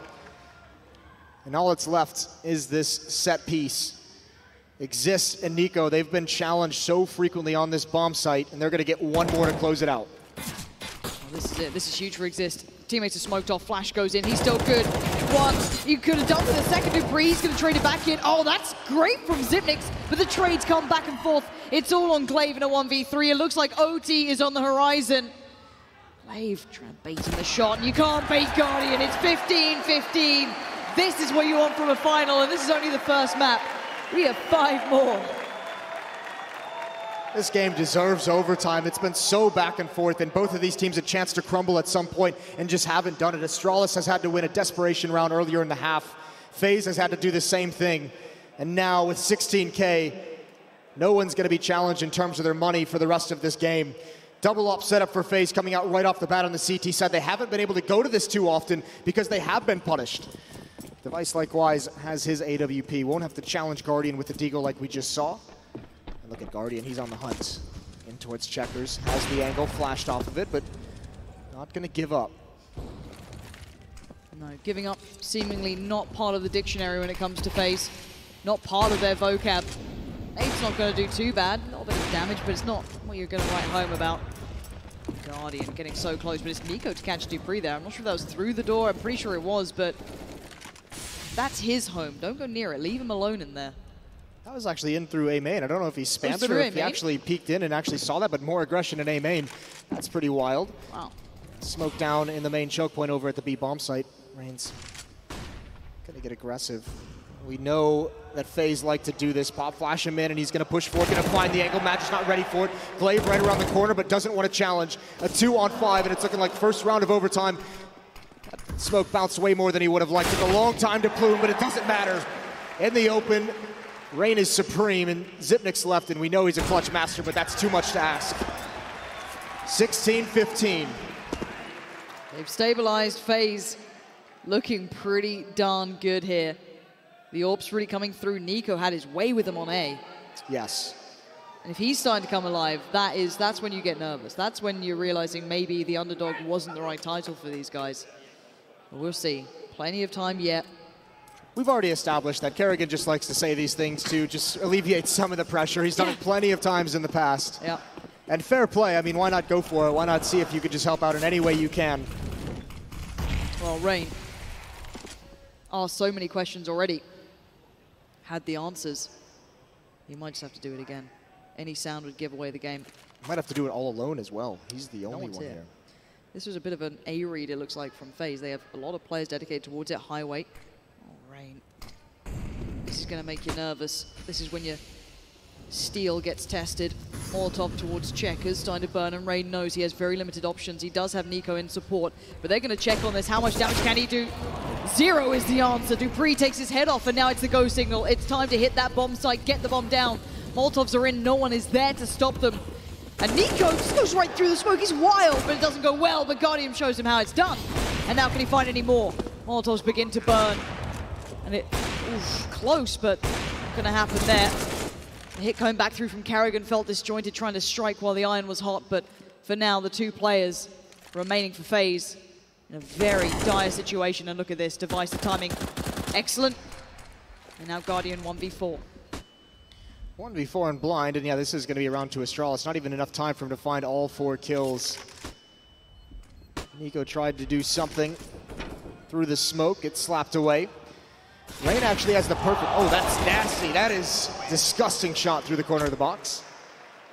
And all that's left is this set piece. Exist and NiKo, they've been challenged so frequently on this bomb site, and they're going to get one more to close it out. Oh, this is it. This is huge for Exist. Teammates are smoked off. Flash goes in. He's still good. One. You could have done with a second Dupree. He's going to trade it back in. Oh, that's great from Zipnix, but the trades come back and forth. It's all on Glaive in a 1v3. It looks like OT is on the horizon. Glaive trying to bait in the shot, and you can't bait Guardian. It's 15-15. This is what you want from a final, and this is only the first map. We have 5 more. This game deserves overtime. It's been so back and forth, and both of these teams a chance to crumble at some point and just haven't done it. Astralis has had to win a desperation round earlier in the half. FaZe has had to do the same thing. And now with 16K, no one's going to be challenged in terms of their money for the rest of this game. Double up setup for FaZe coming out right off the bat on the CT side. They haven't been able to go to this too often because they have been punished. Device likewise has his AWP. Won't have to challenge Guardian with the Deagle like we just saw. And look at Guardian, he's on the hunt. In towards Checkers, has the angle flashed off of it, but not gonna give up. No, giving up seemingly not part of the dictionary when it comes to FaZe. Not part of their vocab. It's not gonna do too bad. A little bit of damage, but it's not what you're gonna write home about. Guardian getting so close, but it's NiKo to catch Dupree there. I'm not sure if that was through the door. I'm pretty sure it was, but that's his home. Don't go near it. Leave him alone in there. That was actually in through A main. I don't know if he spammed it or if he actually peeked in and actually saw that, but more aggression in A main. That's pretty wild. Wow. Smoke down in the main choke point over at the B bomb site. Rain's gonna get aggressive. We know that FaZe like to do this. Pop flash him in, and he's gonna push forward, gonna find the angle. Magic's not ready for it. Glaive right around the corner, but doesn't want to challenge. A 2-on-5, and it's looking like first round of overtime. Smoke bounced way more than he would have liked. Took a long time to plume, but it doesn't matter. In the open, Rain is supreme, and Zipnik's left, and we know he's a clutch master, but that's too much to ask. 16-15. They've stabilized FaZe. Looking pretty darn good here. The AWP's really coming through. NiKo had his way with him on A. Yes. And if he's starting to come alive, that's when you get nervous. That's when you're realizing maybe the underdog wasn't the right title for these guys. But we'll see. Plenty of time yet. We've already established that Kerrigan just likes to say these things to just alleviate some of the pressure. He's done it plenty of times in the past. Yeah. And fair play. I mean, why not go for it? Why not see if you could just help out in any way you can? Well, Rain asked so many questions already. Had the answers. He might just have to do it again. Any sound would give away the game. Might have to do it all alone as well. He's the only one here. This was a bit of an A read, it looks like, from FaZe. They have a lot of players dedicated towards it. Highway. Oh, Rain. This is going to make you nervous. This is when your steel gets tested. Molotov towards Checkers, starting to burn, and Rain knows he has very limited options. He does have Nico in support, but they're going to check on this. How much damage can he do? 0 is the answer. Dupree takes his head off, and now it's the go signal. It's time to hit that bomb site, get the bomb down. Molotovs are in, no one is there to stop them. And Nico just goes right through the smoke. He's wild, but it doesn't go well. But Guardian shows him how it's done. And now can he find any more? Molotovs begin to burn. And it, close, but not going to happen there. The hit coming back through from Carrigan felt disjointed, trying to strike while the iron was hot. But for now, the 2 players remaining for FaZe in a very dire situation. And look at this, Device, the timing, excellent. And now Guardian 1v4. 1v4 and blind, and yeah, this is going to be around to Astralis. Not even enough time for him to find all 4 kills. Nico tried to do something through the smoke. It's slapped away. Rain actually has the perfect... Oh, that's nasty. That is disgusting shot through the corner of the box.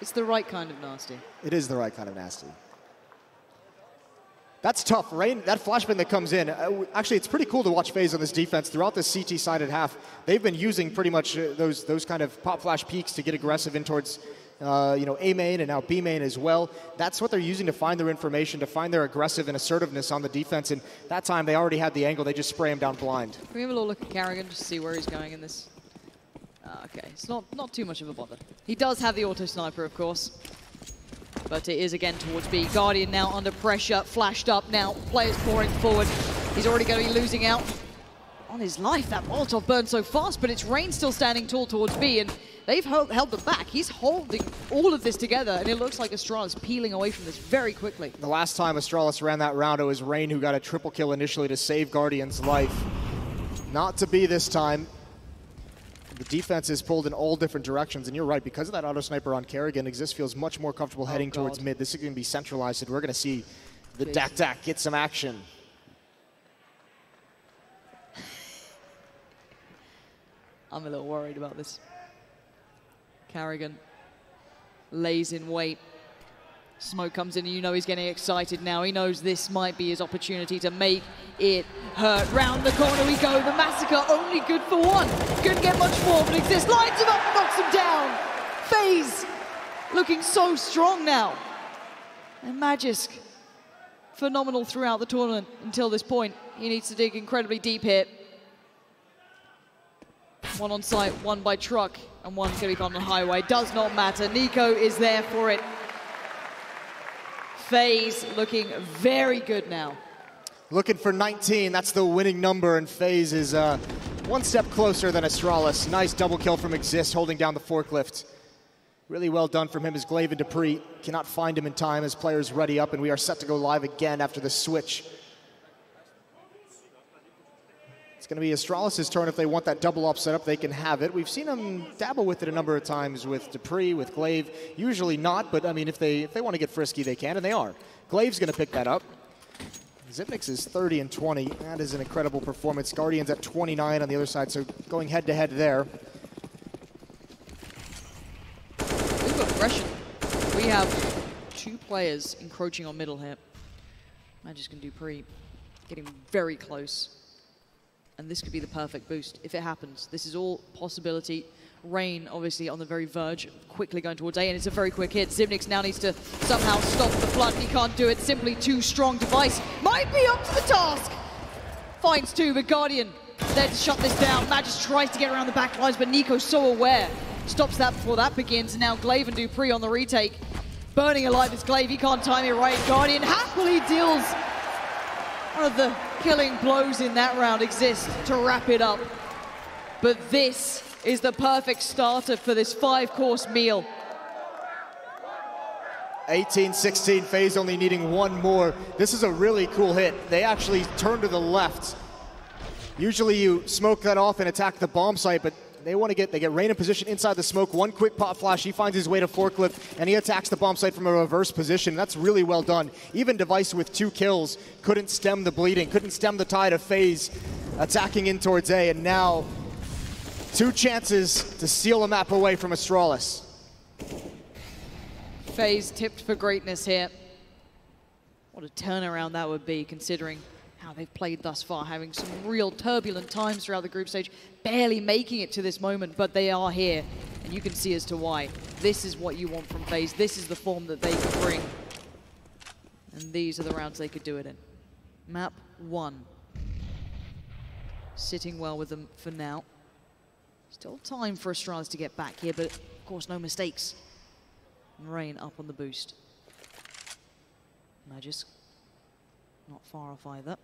It's the right kind of nasty. It is the right kind of nasty. That's tough. Rain, that flashbang that comes in, actually, it's pretty cool to watch FaZe on this defense. Throughout this CT-sided half, they've been using pretty much those kind of pop flash peaks to get aggressive in towards, A main and now B main as well. That's what they're using to find their information, to find their aggressive and assertiveness on the defense. And that time, they already had the angle. They just spray him down blind. Can we have a little look at Carrigan just to see where he's going in this? Okay, it's not too much of a bother. He does have the auto sniper, of course. But it is again towards B. Guardian now under pressure, flashed up now, players pouring forward. He's already going to be losing out on his life. That Molotov burned so fast, but it's Rain still standing tall towards B, and they've held them back. He's holding all of this together, and it looks like Astralis peeling away from this very quickly. The last time Astralis ran that round, it was Rain who got a triple kill initially to save Guardian's life. Not to be this time. The defense is pulled in all different directions, and you're right, because of that auto sniper on Carrigan, Exist feels much more comfortable heading towards mid. This is going to be centralized, and we're going to see the Dak get some action. I'm a little worried about this. Carrigan lays in wait. Smoke comes in, and you know he's getting excited now. He knows this might be his opportunity to make it hurt. Round the corner we go. The Massacre only good for 1. Couldn't get much more, but Exist lines him up and knocks him down. FaZe looking so strong now. And Magisk, phenomenal throughout the tournament until this point. He needs to dig incredibly deep here. 1 on site, 1 by truck, and 1 going to be on the highway. Does not matter. Nico is there for it. FaZe looking very good now. Looking for 19, that's the winning number, and FaZe is 1 step closer than Astralis. Nice double kill from Exist, holding down the forklift. Really well done from him as Glaive and Dupree cannot find him in time as players ready up, and we are set to go live again after the switch. It's going to be Astralis' turn. If they want that double up setup, they can have it. We've seen them dabble with it a number of times with Dupree, with Glaive. Usually not, but I mean, if they want to get frisky, they can, and they are. Glaive's going to pick that up. Xyp9x is 30 and 20. That is an incredible performance. Guardian's at 29 on the other side, so going head-to-head there. We've got aggression. We have 2 players encroaching on middle here. Magisk and Dupree getting very close. And this could be the perfect boost if it happens. This is all possibility. Rain, obviously, on the very verge, quickly going towards A, and it's a very quick hit. Xyp9x now needs to somehow stop the flood. He can't do it. Simply too strong. Device might be up to the task. Finds 2, but Guardian there to shut this down. Magisk tries to get around the back lines, but Nico's so aware. Stops that before that begins. Now Glaive and Dupree on the retake. Burning alive is Glaive. He can't time it right. Guardian happily deals one of the killing blows in that round. Exist to wrap it up. But this is the perfect starter for this 5-course meal. 18-16, FaZe only needing 1 more. This is a really cool hit. They actually turn to the left. Usually you smoke that off and attack the bomb site, but they get Rain in position inside the smoke. 1 quick pop flash, he finds his way to forklift, and he attacks the bomb site from a reverse position. That's really well done. Even Device with 2 kills couldn't stem the bleeding, couldn't stem the tide of FaZe attacking in towards A, and now 2 chances to steal a map away from Astralis. FaZe tipped for greatness here. What a turnaround that would be, considering how they've played thus far, having some real turbulent times throughout the group stage, barely making it to this moment, but they are here, and you can see as to why. This is what you want from FaZe. This is the form that they can bring. And these are the rounds they could do it in. Map 1. Sitting well with them for now. Still time for Astralis to get back here, but of course no mistakes. And Rain up on the boost. Magisk not far off either.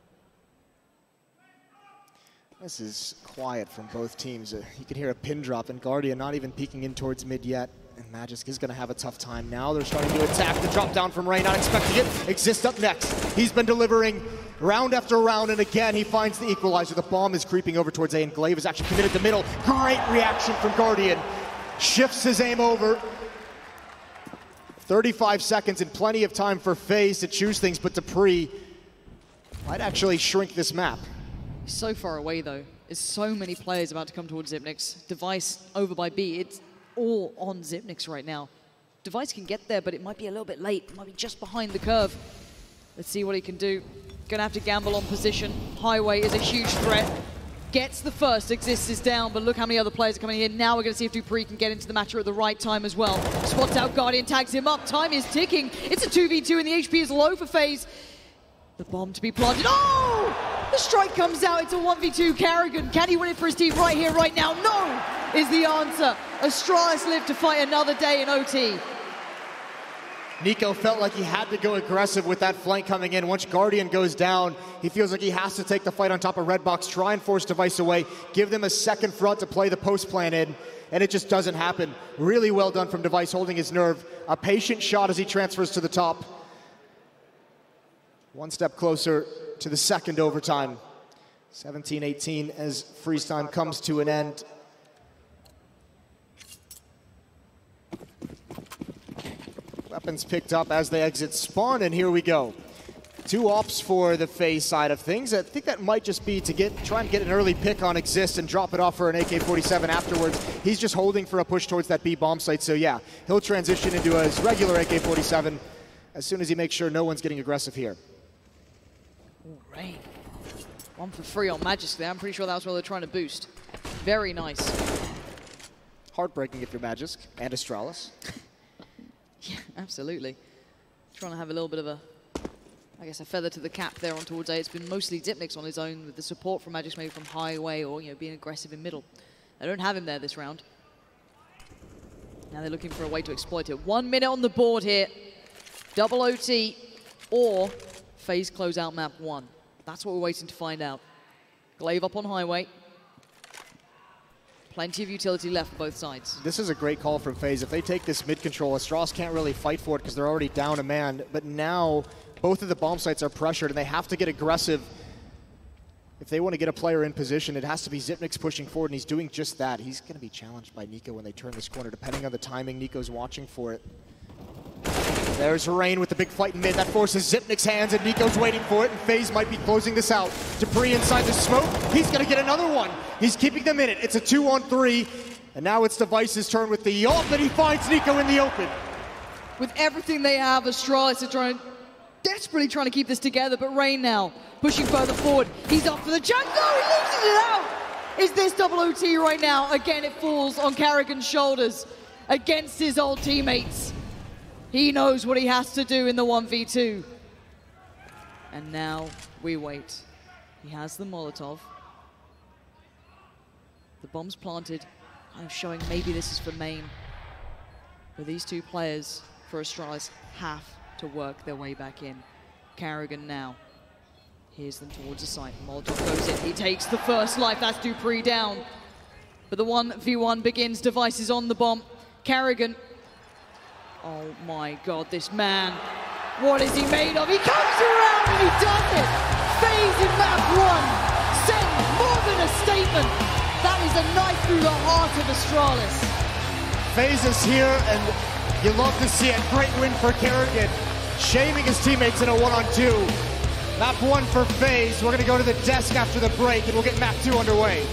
This is quiet from both teams. You can hear a pin drop, and Guardian not even peeking in towards mid yet. And Magisk is going to have a tough time now. They're starting to attack. The drop down from Rain, not expecting it. Exist up next. He's been delivering round after round, and again he finds the equalizer. The bomb is creeping over towards A, and Glaive is actually committed to middle. Great reaction from Guardian. Shifts his aim over. 35 seconds and plenty of time for FaZe to choose things, but Dupree might actually shrink this map. So far away though. There's so many players about to come towards Xyp9x. Device over by B. It's all on Xyp9x right now. Device can get there, but it might be a little bit late. It might be just behind the curve. Let's see what he can do. Gonna have to gamble on position. Highway is a huge threat. Gets the first. Exist is down, but look how many other players are coming in. Now we're gonna see if Dupree can get into the matcher at the right time as well. Spots out Guardian, tags him up. Time is ticking. It's a 2v2 and the HP is low for FaZe. The bomb to be planted. Oh! The strike comes out. It's a 1v2 Carrigan. Can he win it for his team right here, right now? No, is the answer. Astralis live to fight another day in OT. Nico felt like he had to go aggressive with that flank coming in. Once Guardian goes down, he feels like he has to take the fight on top of Redbox, try and force Device away, give them a second front to play the post plan in, and it just doesn't happen. Really well done from Device, holding his nerve. A patient shot as he transfers to the top. One step closer to the second overtime. 17-18 as freeze time comes to an end. Weapons picked up as they exit spawn, and here we go. 2 ops for the FaZe side of things. I think that might just be to try and get an early pick on Exist and drop it off for an AK-47 afterwards. He's just holding for a push towards that B bomb site, so yeah, he'll transition into his regular AK-47 as soon as he makes sure no one's getting aggressive here. All right. 1 for free on Magisk there. I'm pretty sure that was what they're trying to boost. Very nice. Heartbreaking if you're Magisk and Astralis. Yeah, absolutely. Trying to have a little bit of a, I guess, a feather to the cap there on towards A. It's been mostly Xyp9x on his own with the support from Magisk, maybe from Highway or, you know, being aggressive in middle. They don't have him there this round. Now they're looking for a way to exploit it. 1 minute on the board here. Double OT or FaZe close out map 1. That's what we're waiting to find out. Glaive up on Highway. Plenty of utility left for both sides. This is a great call from FaZe. If they take this mid control, Astralis can't really fight for it because they're already down a man. But now both of the bomb sites are pressured and they have to get aggressive. If they want to get a player in position, it has to be Xyp9x pushing forward, and he's doing just that. He's going to be challenged by Nico when they turn this corner. Depending on the timing, Nico's watching for it. There's Rain with the big fight in mid. That forces Xyp9x hands, and Nico's waiting for it, and FaZe might be closing this out. Dupree inside the smoke. He's going to get another one. He's keeping them in it. It's a 2-on-3, and now it's Device's turn with the ult, and he finds Nico in the open. With everything they have, Astralis are desperately trying to keep this together, but Rain now pushing further forward. He's up for the jump. No, he loses it out. Is this double OT right now? Again, it falls on Carrigan's shoulders against his old teammates. He knows what he has to do in the 1v2. And now we wait. He has the Molotov. The bomb's planted, kind of showing maybe this is for main. But these 2 players for Astralis have to work their way back in. Carrigan now hears them towards the site. Molotov goes in. He takes the first life. That's Dupree down. But the 1v1 begins. Device is on the bomb. Carrigan. Oh my God, this man. What is he made of? He comes around and he does it. FaZe in map 1. Send more than a statement. That is a knife through the heart of Astralis. FaZe is here, and you love to see it. Great win for Carrigan, shaming his teammates in a 1-on-2. Map 1 for FaZe. We're going to go to the desk after the break, and we'll get map 2 underway.